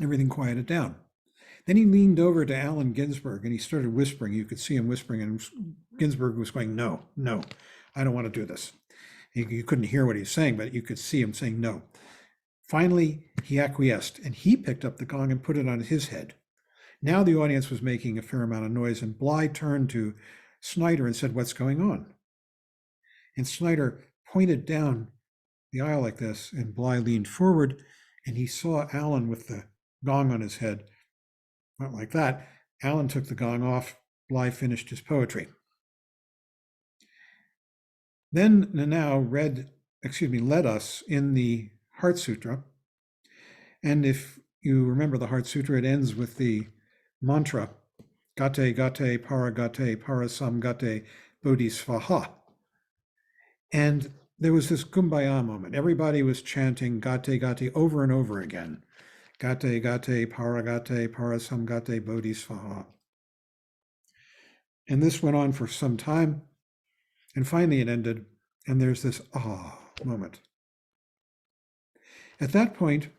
Everything quieted down. Then he leaned over to Allen Ginsberg and he started whispering. You could see him whispering, and Ginsberg was going, no, I don't want to do this. You couldn't hear what he was saying, but you could see him saying no. Finally, he acquiesced, and he picked up the gong and put it on his head. Now the audience was making a fair amount of noise, and Bly turned to Snyder and said, "What's going on?" And Snyder pointed down the aisle like this, and Bly leaned forward, and he saw Allen with the gong on his head. Not like that. Allen took the gong off. Bly finished his poetry. Then Nanao led us in the Heart Sutra. And if you remember the Heart Sutra, it ends with the mantra, Gate, Gate, Para Gate, Parasam Gate, Bodhisvaha. And there was this kumbaya moment. Everybody was chanting Gate, Gate over and over again. Gate, Gate, Para Gate, Parasam Gate, Bodhisvaha. And this went on for some time. And finally it ended, and there's this moment. At that point,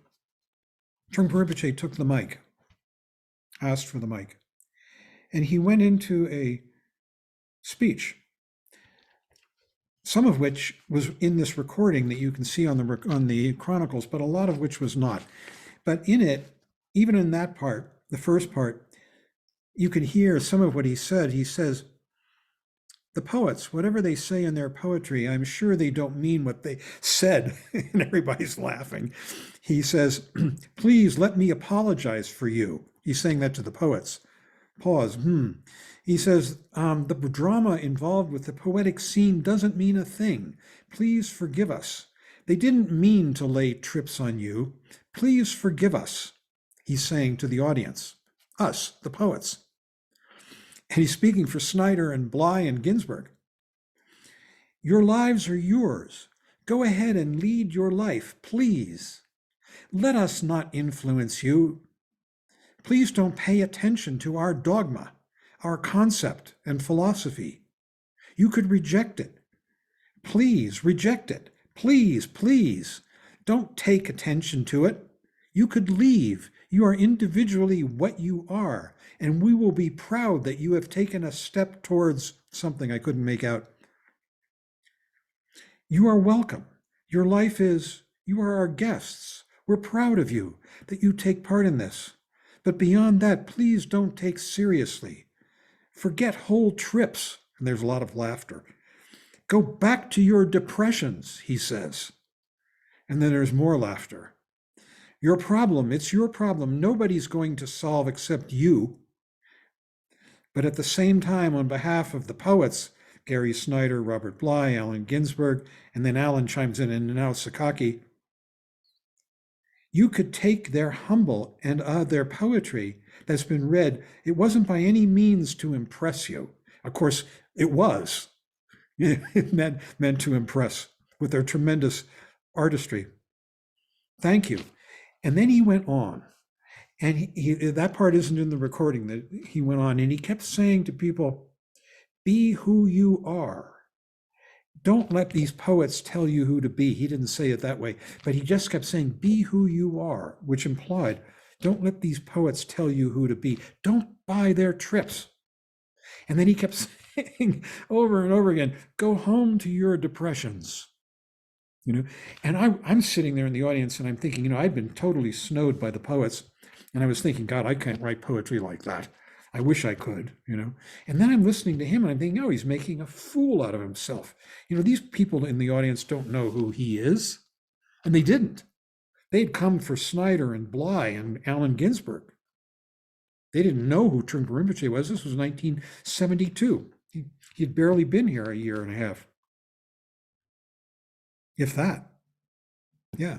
Trungpa Rinpoche took the mic, asked for the mic, and he went into a speech, some of which was in this recording that you can see on the Chronicles, but a lot of which was not. But in it, even in that part, the first part, you can hear some of what he said. He says, the poets, whatever they say in their poetry, I'm sure they don't mean what they said, and everybody's laughing. He says, please let me apologize for you. He's saying that to the poets. Pause. He says, the drama involved with the poetic scene doesn't mean a thing. Please forgive us. They didn't mean to lay trips on you. Please forgive us. He's saying to the audience, us, the poets. And he's speaking for Snyder and Bly and Ginsberg. Your lives are yours. Go ahead and lead your life, please. Let us not influence you. Please don't pay attention to our dogma, our concept and philosophy. You could reject it. Please reject it. Please, please. Don't take attention to it. You could leave. You are individually what you are, and we will be proud that you have taken a step towards something I couldn't make out. You are welcome. Your life is, you are our guests. We're proud of you that you take part in this. But beyond that, please don't take seriously. Forget whole trips. And there's a lot of laughter. Go back to your depressions, he says. And then there's more laughter. Your problem, it's your problem. Nobody's going to solve except you. But at the same time, on behalf of the poets, Gary Snyder, Robert Bly, Allen Ginsberg, and then Allen chimes in, and now Sakaki, you could take their humble and their poetry that's been read. It wasn't by any means to impress you. Of course, it was. It meant to impress with their tremendous artistry. Thank you. And then he went on, and that part isn't in the recording, that he went on, and he kept saying to people, be who you are. Don't let these poets tell you who to be. He didn't say it that way, but he just kept saying, be who you are, which implied, don't let these poets tell you who to be. Don't buy their trips. And then he kept saying over and over again, go home to your depressions. And I'm sitting there in the audience and I'm thinking, I'd been totally snowed by the poets. And I was thinking, God, I can't write poetry like that. I wish I could, And then I'm listening to him and I'm thinking, oh, he's making a fool out of himself. These people in the audience don't know who he is. And they didn't. They'd come for Snyder and Bly and Allen Ginsberg. They didn't know who Trungpa Rinpoche was. This was 1972. He had barely been here a year and a half. If that. Yeah.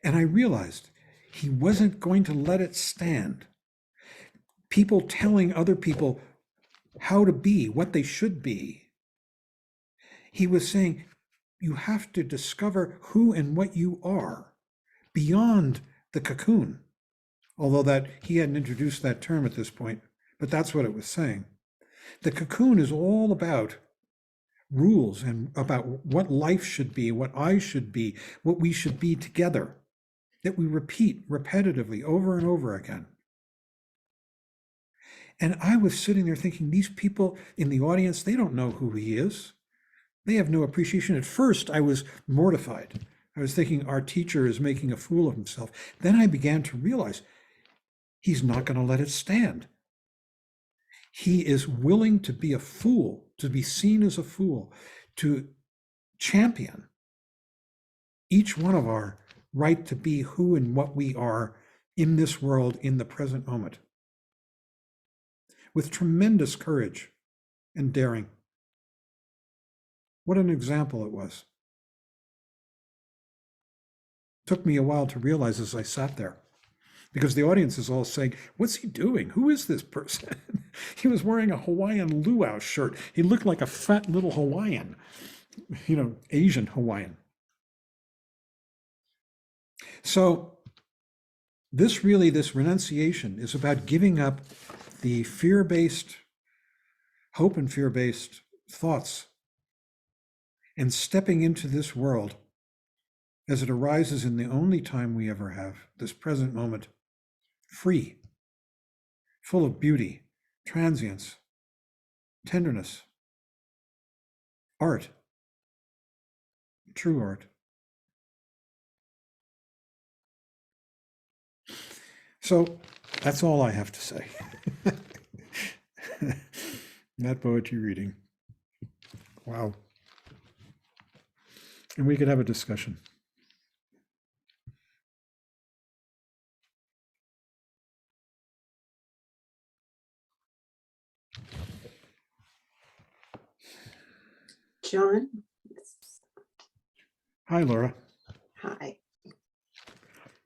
And I realized he wasn't going to let it stand. People telling other people how to be, what they should be. He was saying, you have to discover who and what you are beyond the cocoon. Although that he hadn't introduced that term at this point, but that's what it was saying. The cocoon is all about rules and about what life should be, what I should be, what we should be together, that we repeat repetitively over and over again. And I was sitting there thinking, these people in the audience, they don't know who he is. They have no appreciation. At first, I was mortified. I was thinking, our teacher is making a fool of himself. Then I began to realize he's not going to let it stand. He is willing to be a fool, to be seen as a fool, to champion each one of our right to be who and what we are in this world, in the present moment, with tremendous courage and daring. What an example it was. It took me a while to realize as I sat there, because the audience is all saying, what's he doing? Who is this person? He was wearing a Hawaiian luau shirt. He looked like a fat little Hawaiian, Asian Hawaiian. So this renunciation is about giving up the fear-based, hope and fear-based thoughts and stepping into this world as it arises in the only time we ever have, this present moment, free, full of beauty, transience, tenderness, art, true art. So that's all I have to say. That poetry reading. Wow. And we could have a discussion. John? Hi, Laura. Hi.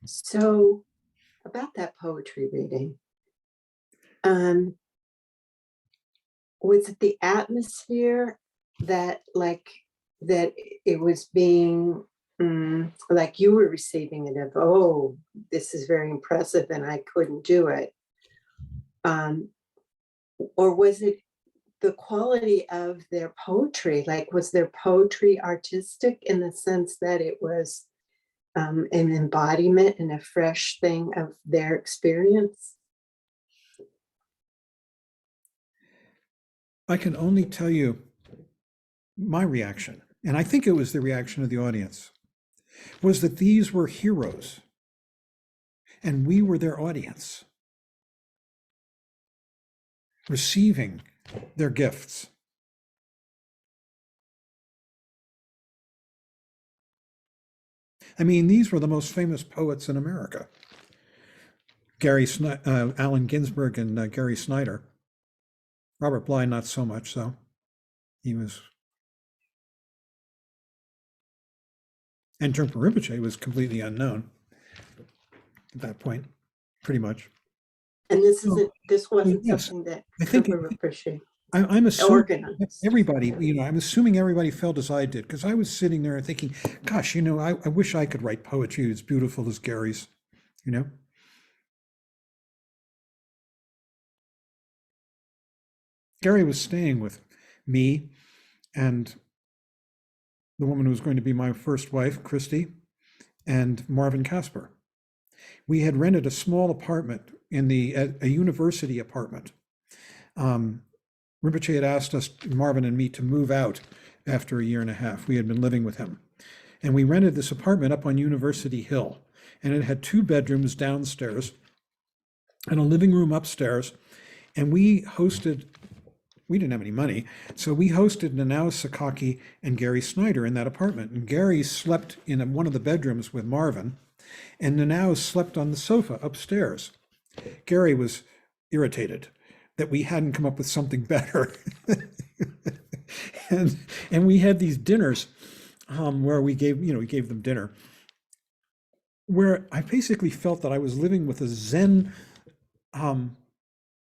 So about that poetry reading, was it the atmosphere that it was being like you were receiving it of, oh, this is very impressive and I couldn't do it? Or was it the quality of their poetry? Like, was their poetry artistic in the sense that it was an embodiment and a fresh thing of their experience? I can only tell you my reaction, and I think it was the reaction of the audience, was that these were heroes and we were their audience, receiving their gifts. I mean, these were the most famous poets in America. Allen Ginsberg and Gary Snyder. Robert Bly, not so much so. He was, and Trungpa Rinpoche was completely unknown at that point, pretty much. And this wasn't Yes, something that I think Trungpa Rinpoche I'm assuming organized. everybody, I'm assuming everybody felt as I did, because I was sitting there thinking, gosh, I wish I could write poetry as beautiful as Gary's, Gary was staying with me and the woman who was going to be my first wife, Christy, and Marvin Casper. We had rented a small apartment a university apartment. Rinpoche had asked us, Marvin and me, to move out after a year and a half. We had been living with him. And we rented this apartment up on University Hill. And it had 2 bedrooms downstairs and a living room upstairs. And we didn't have any money, so we hosted Nanao Sakaki and Gary Snyder in that apartment. And Gary slept in one of the bedrooms with Marvin, and Nanao slept on the sofa upstairs. Gary was irritated that we hadn't come up with something better. and we had these dinners where we gave them dinner, where I basically felt that I was living with a Zen,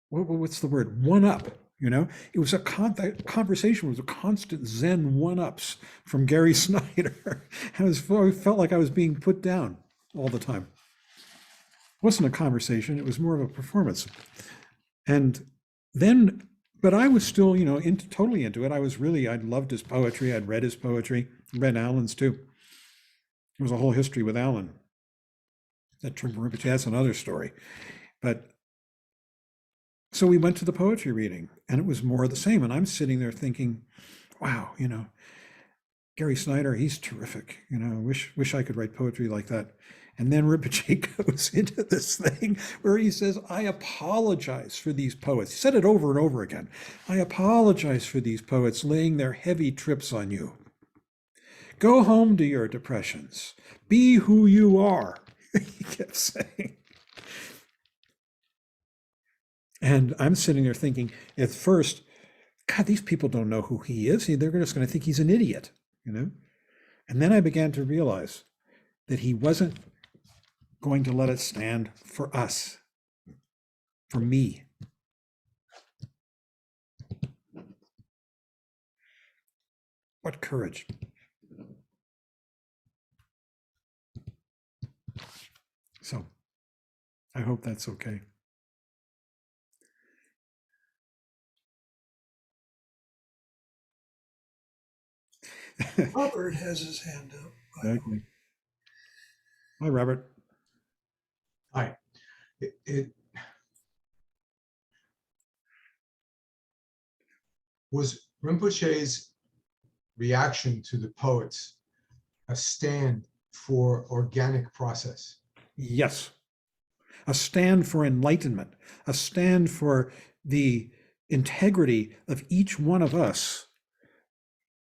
what's the word? One-up. It was that conversation was a constant Zen one-ups from Gary Snyder. I felt like I was being put down all the time. It wasn't a conversation, it was more of a performance. And then, but I was still, totally into it. I loved his poetry. I'd read his poetry, read Allen's too. There was a whole history with Allen. That Trungpa Rinpoche, that's another story. But so we went to the poetry reading, and it was more of the same. And I'm sitting there thinking, wow, Gary Snyder, he's terrific. Wish I could write poetry like that. And then Rinpoche goes into this thing where he says, I apologize for these poets. He said it over and over again. I apologize for these poets laying their heavy trips on you. Go home to your depressions. Be who you are, he kept saying. And I'm sitting there thinking, at first, God, these people don't know who he is. They're just going to think he's an idiot, And then I began to realize that he wasn't going to let it stand for us, for me. What courage. So I hope that's okay. Robert has his hand up. Okay. Hi, Robert. Hi. It was Rinpoche's reaction to the poets a stand for organic process. Yes. A stand for enlightenment, a stand for the integrity of each one of us,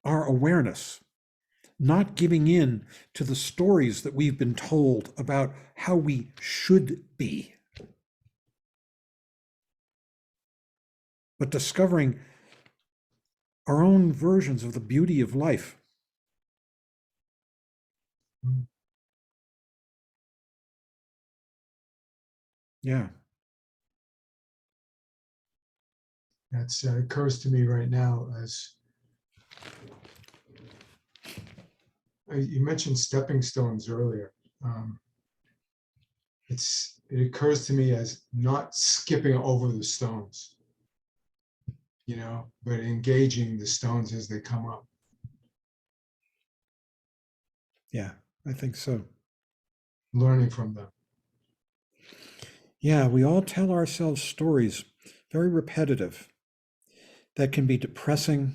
our awareness, not giving in to the stories that we've been told about how we should be, but discovering our own versions of the beauty of life. Yeah. That's occurs to me right now as you mentioned stepping stones earlier. It occurs to me as not skipping over the stones, but engaging the stones as they come up. Yeah, I think so. learning from them. Yeah, we all tell ourselves stories, very repetitive, that can be depressing,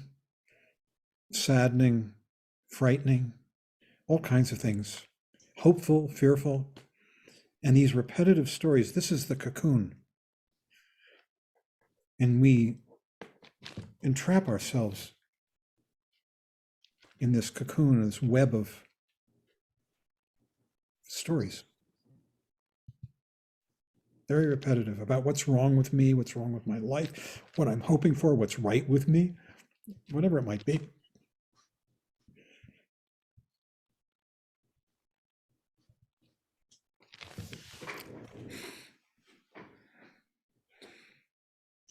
saddening, frightening, all kinds of things, hopeful, fearful. And these repetitive stories, this is the cocoon. And we entrap ourselves in this cocoon, this web of stories. Very repetitive about what's wrong with me, what's wrong with my life, what I'm hoping for, what's right with me, whatever it might be.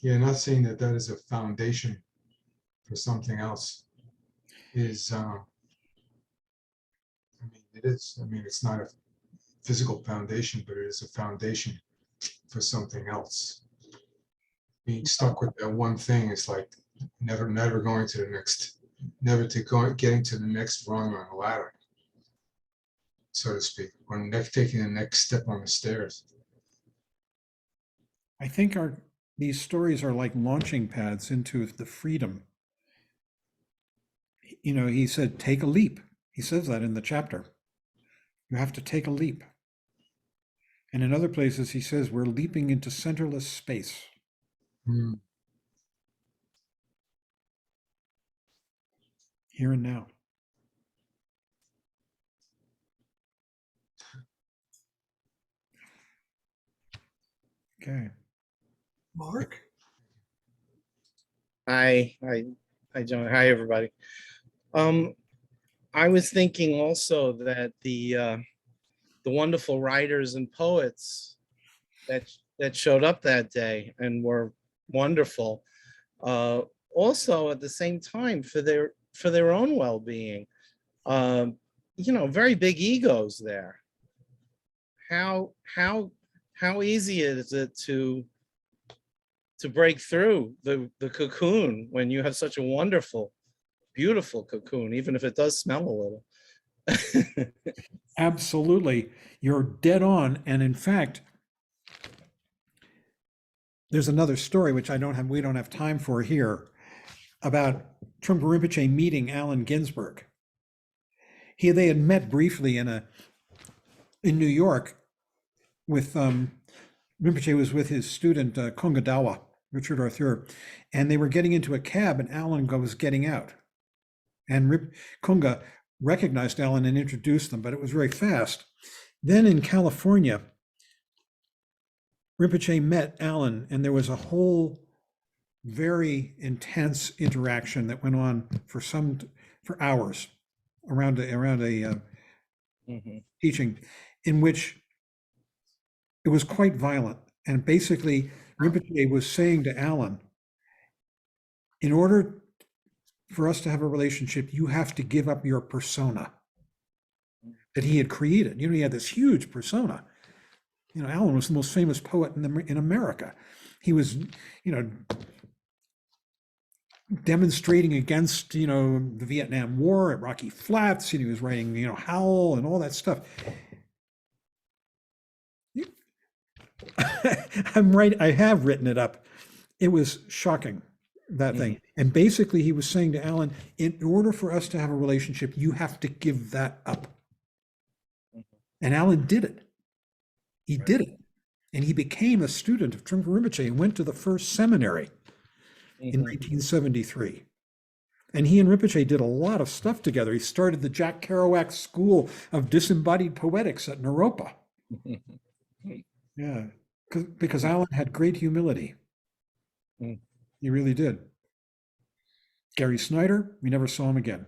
Yeah, not saying that that is a foundation for something else is, I mean, it is. I mean, it's not a physical foundation, but it is a foundation for something else. Being stuck with that one thing is like never going to the next, getting to the next rung on the ladder, so to speak, or taking the next step on the stairs. I think these stories are like launching pads into the freedom. You know, he said, take a leap. He says that in the chapter. You have to take a leap. And in other places, he says, we're leaping into centerless space. Hmm. Here and now. Okay. Mark? Hi, John. Hi, everybody. I was thinking also that the wonderful writers and poets that showed up that day and were wonderful, also at the same time for their own well-being. Very big egos there. How easy is it to break through the cocoon when you have such a wonderful, beautiful cocoon, even if it does smell a little. Absolutely. You're dead on. And in fact, there's another story which we don't have time for here, about Trungpa Rinpoche meeting Allen Ginsberg. They had met briefly in New York with Rinpoche was with his student Konga Dawa, Richard Arthur, and they were getting into a cab, and Allen was getting out. And Konga recognized Allen and introduced them, but it was very fast. Then in California, Rinpoche met Allen, and there was a whole very intense interaction that went on for hours around a teaching, in which it was quite violent. And basically, Rinpoche was saying to Allen, in order for us to have a relationship, you have to give up your persona that he had created. He had this huge persona. Allen was the most famous poet in America. He was, demonstrating against, the Vietnam War at Rocky Flats. He was writing, Howl and all that stuff. I'm right. I have written it up. It was shocking, that thing. And basically he was saying to Allen, in order for us to have a relationship, you have to give that up. And Allen did it. He did it. And he became a student of Trungpa Rinpoche and went to the first seminary in 1973. And he and Rinpoche did a lot of stuff together. He started the Jack Kerouac School of Disembodied Poetics at Naropa. Yeah, because Allen had great humility. He really did. Gary Snyder, we never saw him again.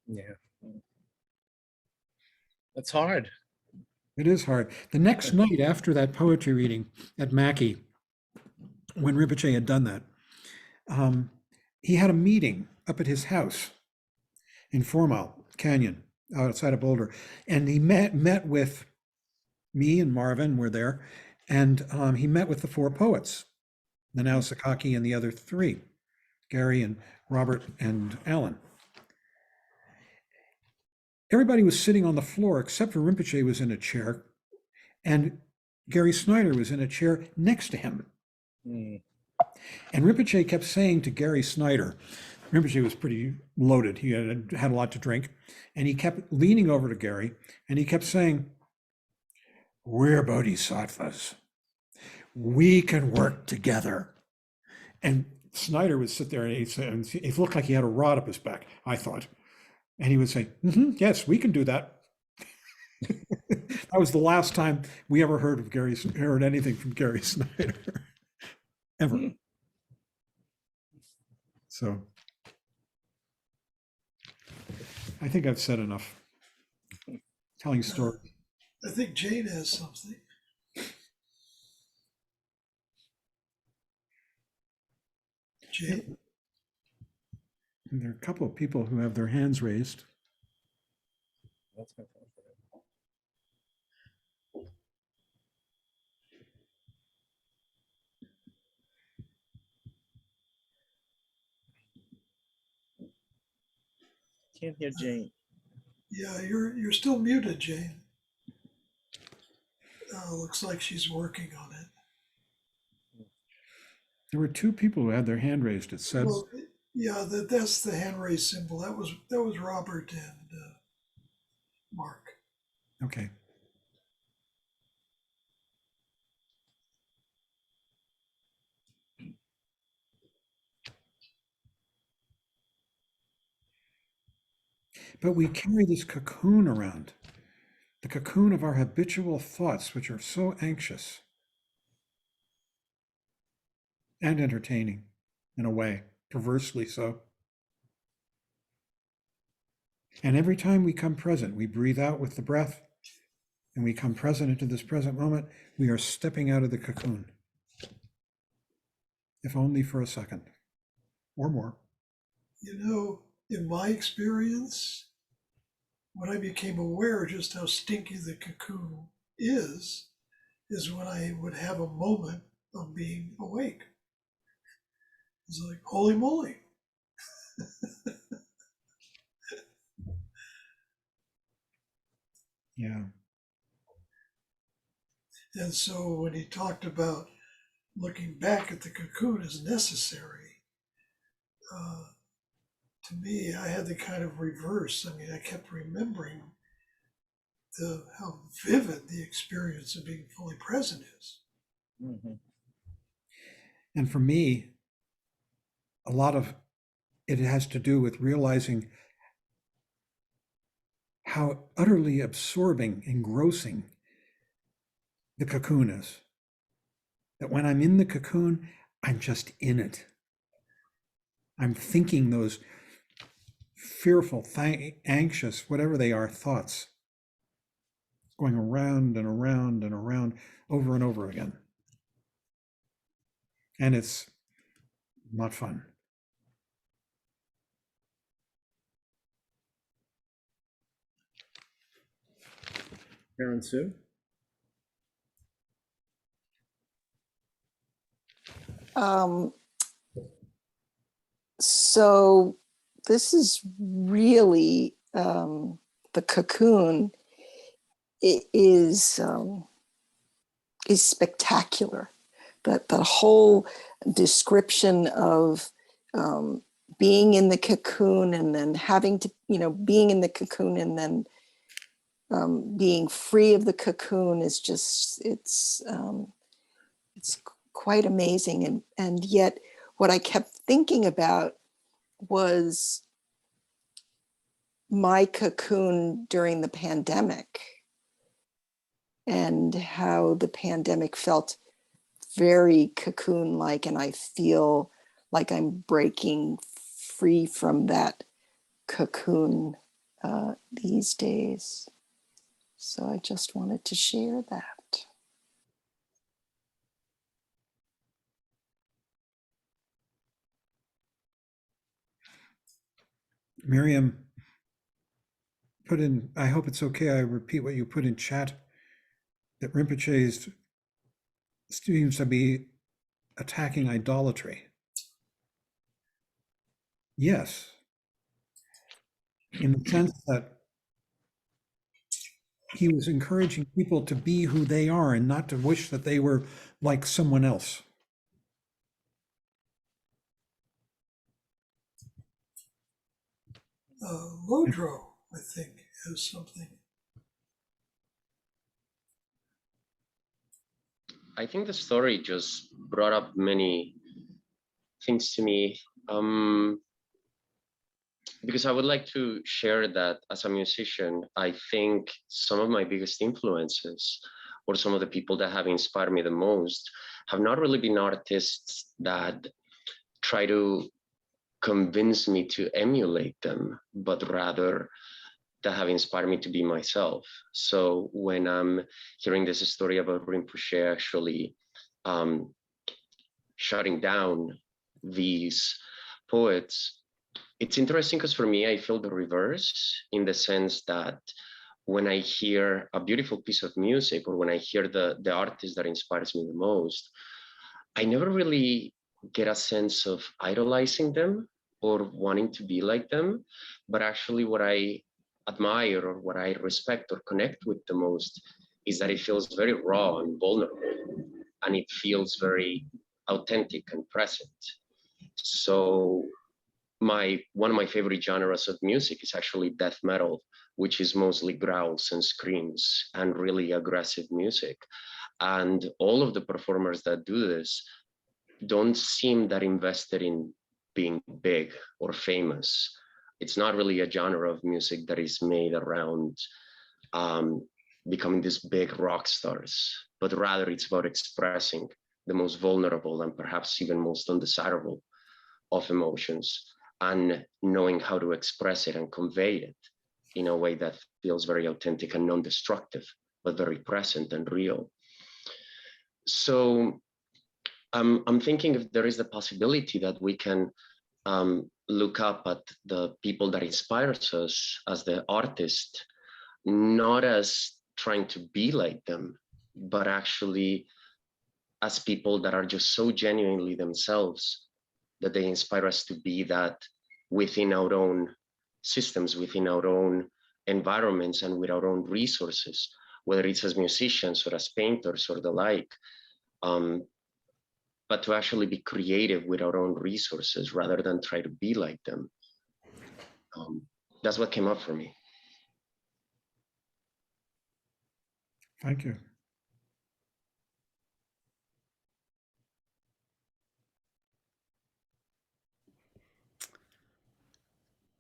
Yeah. That's hard. It is hard. The next night after that poetry reading at Mackey, when Rinpoche had done that, he had a meeting up at his house in 4 Mile Canyon outside of Boulder. And he met with me and Marvin were there. And he met with the 4 poets, Nanao Sakaki and the other 3, Gary and Robert and Alan. everybody was sitting on the floor except for Rinpoche was in a chair, and Gary Snyder was in a chair next to him. Mm. And Rinpoche kept saying to Gary Snyder, Rinpoche was pretty loaded. He had a lot to drink. And he kept leaning over to Gary and he kept saying, "We're bodhisattvas. We can work together." And Snyder would sit there and it looked like he had a rod up his back, I thought. And he would say, "Yes, we can do that." That was the last time we ever heard anything from Gary Snyder. Ever. So I think I've said enough. Telling stories. I think Jane has something. Jane, And there are a couple of people who have their hands raised. That's my favorite. Can't hear Jane. yeah, you're still muted, Jane. Looks like she's working on it. There were two people who had their hand raised. It said, Well, yeah, that's the hand raise symbol. That was Robert and Mark. okay. But we carry this cocoon around, the cocoon of our habitual thoughts, which are so anxious and entertaining in a way, perversely so. And every time we come present, we breathe out with the breath and we come present into this present moment, we are stepping out of the cocoon, if only for a second or more. You know, in my experience, when I became aware just how stinky the cocoon is when I would have a moment of being awake. It's like, holy moly. Yeah. And so when he talked about looking back at the cocoon as necessary, to me, I had the kind of reverse. I mean, I kept remembering how vivid the experience of being fully present is. Mm-hmm. And for me, a lot of it has to do with realizing how utterly absorbing, engrossing the cocoon is. That when I'm in the cocoon, I'm just in it. I'm thinking those fearful, anxious, whatever they are, thoughts going around and around and around over and over again. And it's not fun. Karen Sue? So this is really the cocoon is spectacular. That the whole description of being in the cocoon and then having to, being in the cocoon and then being free of the cocoon is just, it's quite amazing. And yet what I kept thinking about was my cocoon during the pandemic and how the pandemic felt very cocoon-like, and I feel like I'm breaking free from that cocoon these days. So I just wanted to share that. Miriam put in, I hope it's okay, I repeat what you put in chat, that Rinpoche seems to be attacking idolatry. Yes, in the sense that he was encouraging people to be who they are and not to wish that they were like someone else. Lodro, I think, has something. I think the story just brought up many things to me. Because I would like to share that as a musician, I think some of my biggest influences, or some of the people that have inspired me the most, have not really been artists that try to convince me to emulate them, but rather that have inspired me to be myself. So when I'm hearing this story about Rinpoche actually shutting down these poets, it's interesting because for me, I feel the reverse, in the sense that when I hear a beautiful piece of music, or when I hear the artist that inspires me the most, I never really get a sense of idolizing them or wanting to be like them, but actually what I admire or what I respect or connect with the most is that it feels very raw and vulnerable, and it feels very authentic and present. So one of my favorite genres of music is actually death metal, which is mostly growls and screams and really aggressive music. And all of the performers that do this don't seem that invested in being big or famous. It's not really a genre of music that is made around becoming these big rock stars, but rather it's about expressing the most vulnerable and perhaps even most undesirable of emotions, and knowing how to express it and convey it in a way that feels very authentic and non-destructive, but very present and real. So I'm thinking if there is the possibility that we can look up at the people that inspires us as the artist, not as trying to be like them, but actually as people that are just so genuinely themselves that they inspire us to be that within our own systems, within our own environments, and with our own resources, whether it's as musicians or as painters or the like, but to actually be creative with our own resources rather than try to be like them. That's what came up for me. Thank you.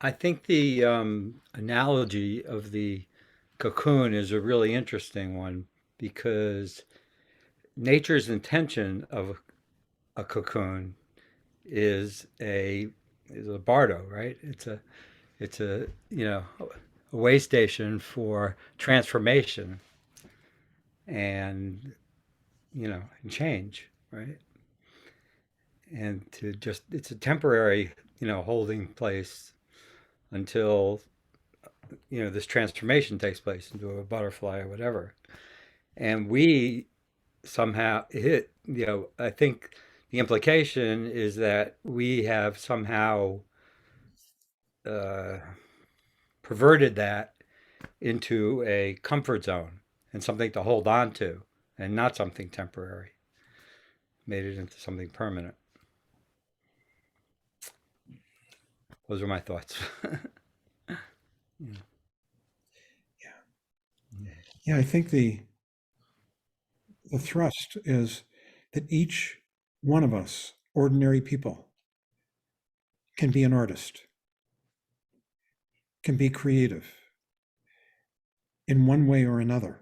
I think the analogy of the cocoon is a really interesting one, because nature's intention of a cocoon is a bardo, right? It's a a way station for transformation and and change, right? And to just it's a temporary holding place until this transformation takes place into a butterfly or whatever. And we somehow hit, I think the implication is that we have somehow uh, perverted that into a comfort zone and something to hold on to, and not something temporary, made it into something permanent. Those are my thoughts. Yeah, I think the thrust is that each one of us, ordinary people, can be an artist, can be creative in one way or another.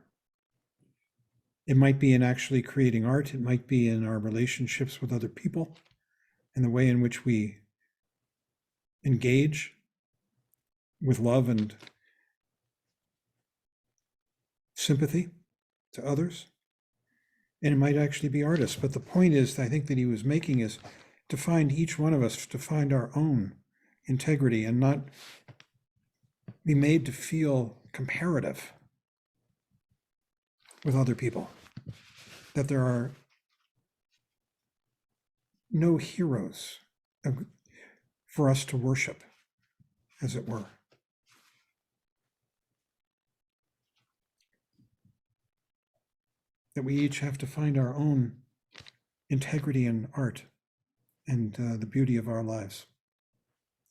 It might be in actually creating art. It might be in our relationships with other people and the way in which we engage with love and sympathy to others. And it might actually be artists. But the point is, I think that he was making is to find each one of us, to find our own integrity and not be made to feel comparative with other people, that there are no heroes for us to worship, as it were. that we each have to find our own integrity in art and the beauty of our lives,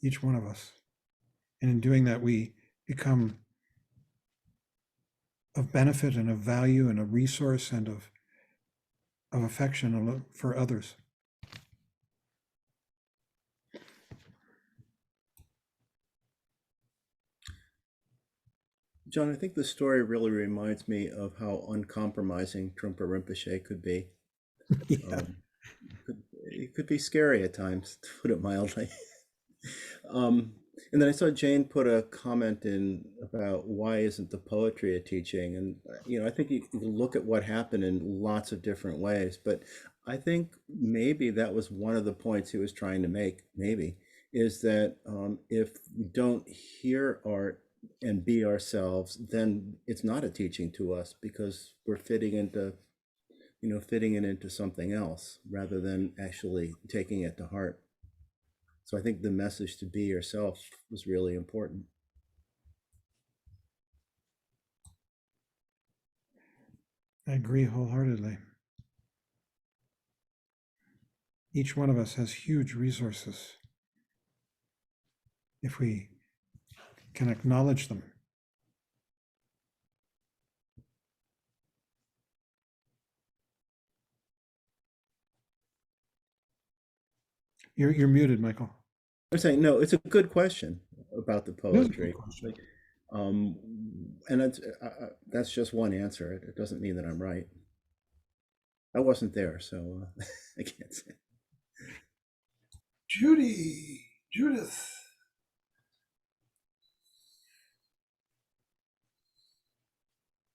each one of us. And in doing that, we become of benefit and of value and a resource and of affection for others. John, I think the story really reminds me of how uncompromising Trungpa Rinpoche could be. Yeah. It could be scary at times, to put it mildly. And then I saw Jane put a comment in about why isn't the poetry a teaching? And, I think you can look at what happened in lots of different ways, but I think maybe that was one of the points he was trying to make, maybe, is that if we don't hear art and be ourselves, then it's not a teaching to us because we're fitting it into something else rather than actually taking it to heart. So I think the message to be yourself was really important. I agree wholeheartedly. Each one of us has huge resources if we can acknowledge them. You're muted, Michael. I'm saying, no, it's a good question about the It is a good poetry. question. And that's just one answer. It doesn't mean that I'm right. I wasn't there, so I can't say. Judith.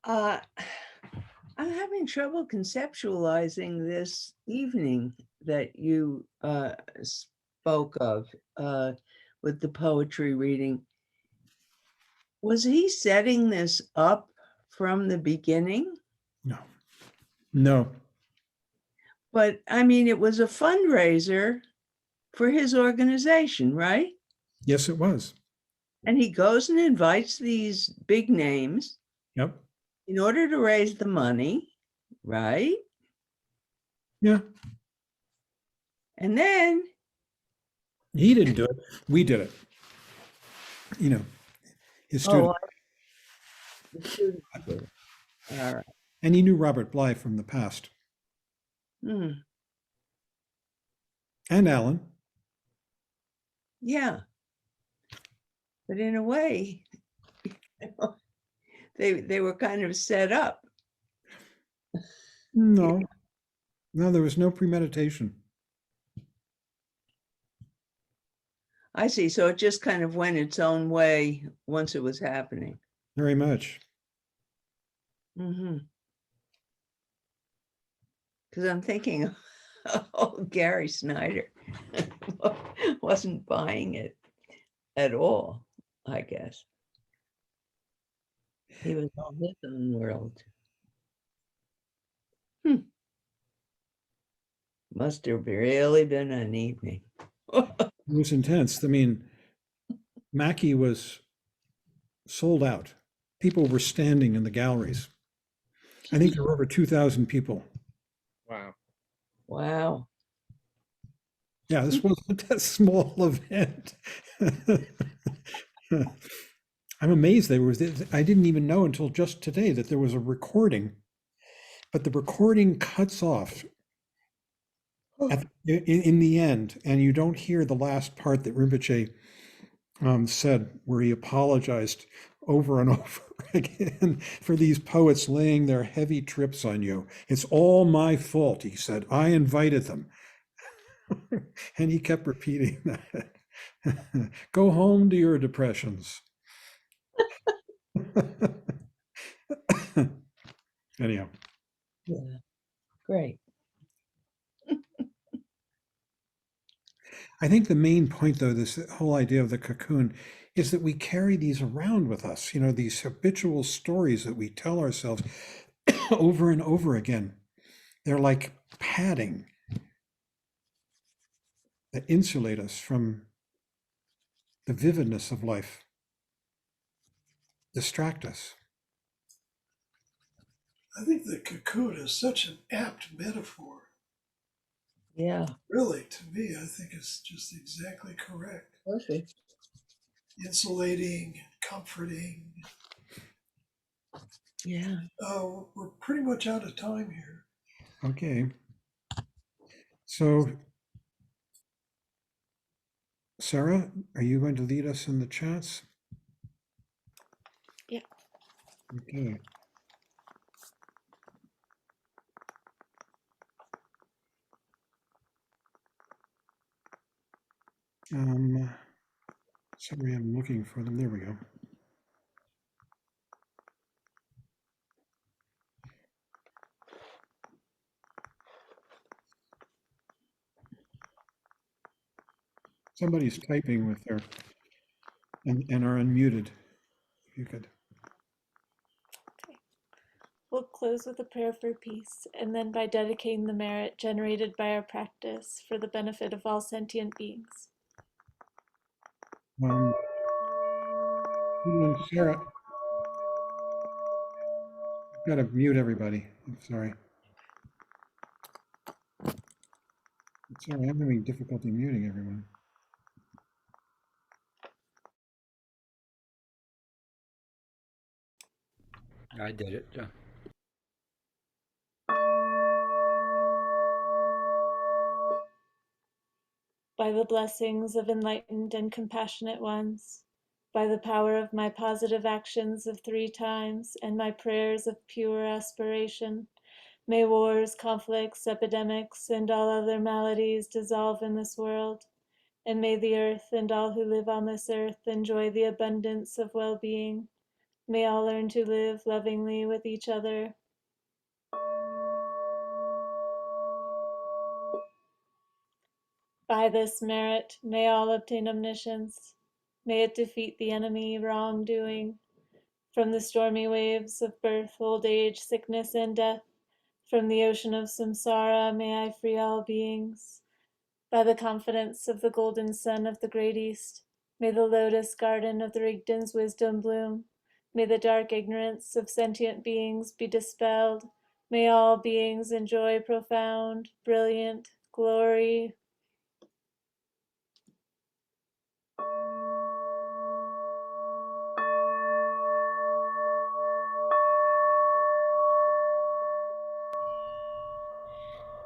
I'm having trouble conceptualizing this evening that you spoke of with the poetry reading. Was he setting this up from the beginning? No. But I mean, it was a fundraiser for his organization, right? Yes, it was. And he goes and invites these big names. Yep. In order to raise the money, right? Yeah. And then He didn't do it. We did it. His student. The students did it. All right. And he knew Robert Bly from the past. Hmm. And Alan. Yeah. But in a way, they were kind of set up. No. No, there was no premeditation. I see. So it just kind of went its own way once it was happening. Very much. Mm-hmm. Because I'm thinking, oh, Gary Snyder wasn't buying it at all, I guess. He was in his own world. Must have really been an evening. It was intense. I mean, Mackie was sold out. People were standing in the galleries. I think there were over 2,000 people. Wow. Wow. Yeah, this wasn't a small event. I'm amazed I didn't even know until just today that there was a recording, but the recording cuts off in the end, and you don't hear the last part that Rinpoche said, where he apologized over and over again for these poets laying their heavy trips on you. It's all my fault, he said. I invited them. And he kept repeating that. Go home to your depressions. Anyhow. Yeah. Great. I think the main point, though, this whole idea of the cocoon, is that we carry these around with us, these habitual stories that we tell ourselves over and over again. They're like padding that insulate us from the vividness of life, distract us. I think the cocoon is such an apt metaphor. Yeah. Really, to me, I think it's just exactly correct. Perfect. Insulating, comforting. Yeah. We're pretty much out of time here. Okay. So, Sarah, are you going to lead us in the chants? Yeah. Okay. Sorry, I'm looking for them. There we go. Somebody's typing with their and are unmuted. If you could. We'll close with a prayer for peace, and then by dedicating the merit generated by our practice for the benefit of all sentient beings. Sarah, I've got to mute everybody. I'm sorry. Sorry, I'm having difficulty muting everyone. I did it. Yeah. By the blessings of enlightened and compassionate ones, by the power of my positive actions of 3 times and my prayers of pure aspiration, may wars, conflicts, epidemics, and all other maladies dissolve in this world, and may the earth and all who live on this earth enjoy the abundance of well-being. May all learn to live lovingly with each other. By this merit, may all obtain omniscience. May it defeat the enemy wrongdoing. From the stormy waves of birth, old age, sickness, and death, from the ocean of samsara, may I free all beings. By the confidence of the golden sun of the great east, may the lotus garden of the Rigden's wisdom bloom. May the dark ignorance of sentient beings be dispelled. May all beings enjoy profound, brilliant glory.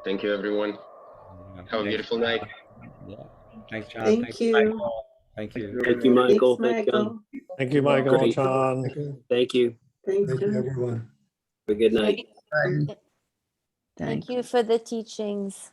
Thank you, everyone. Yeah. Have a beautiful night. Yeah. Thanks, John. Thank Thanks, you. Michael. Thank you. Thank you, Michael. Thanks, Thanks, John. Michael. Thank you, Michael, Great. John. Thank you. Thanks, Thank you, John. everyone. Have a good night. Thank Thank you for the teachings.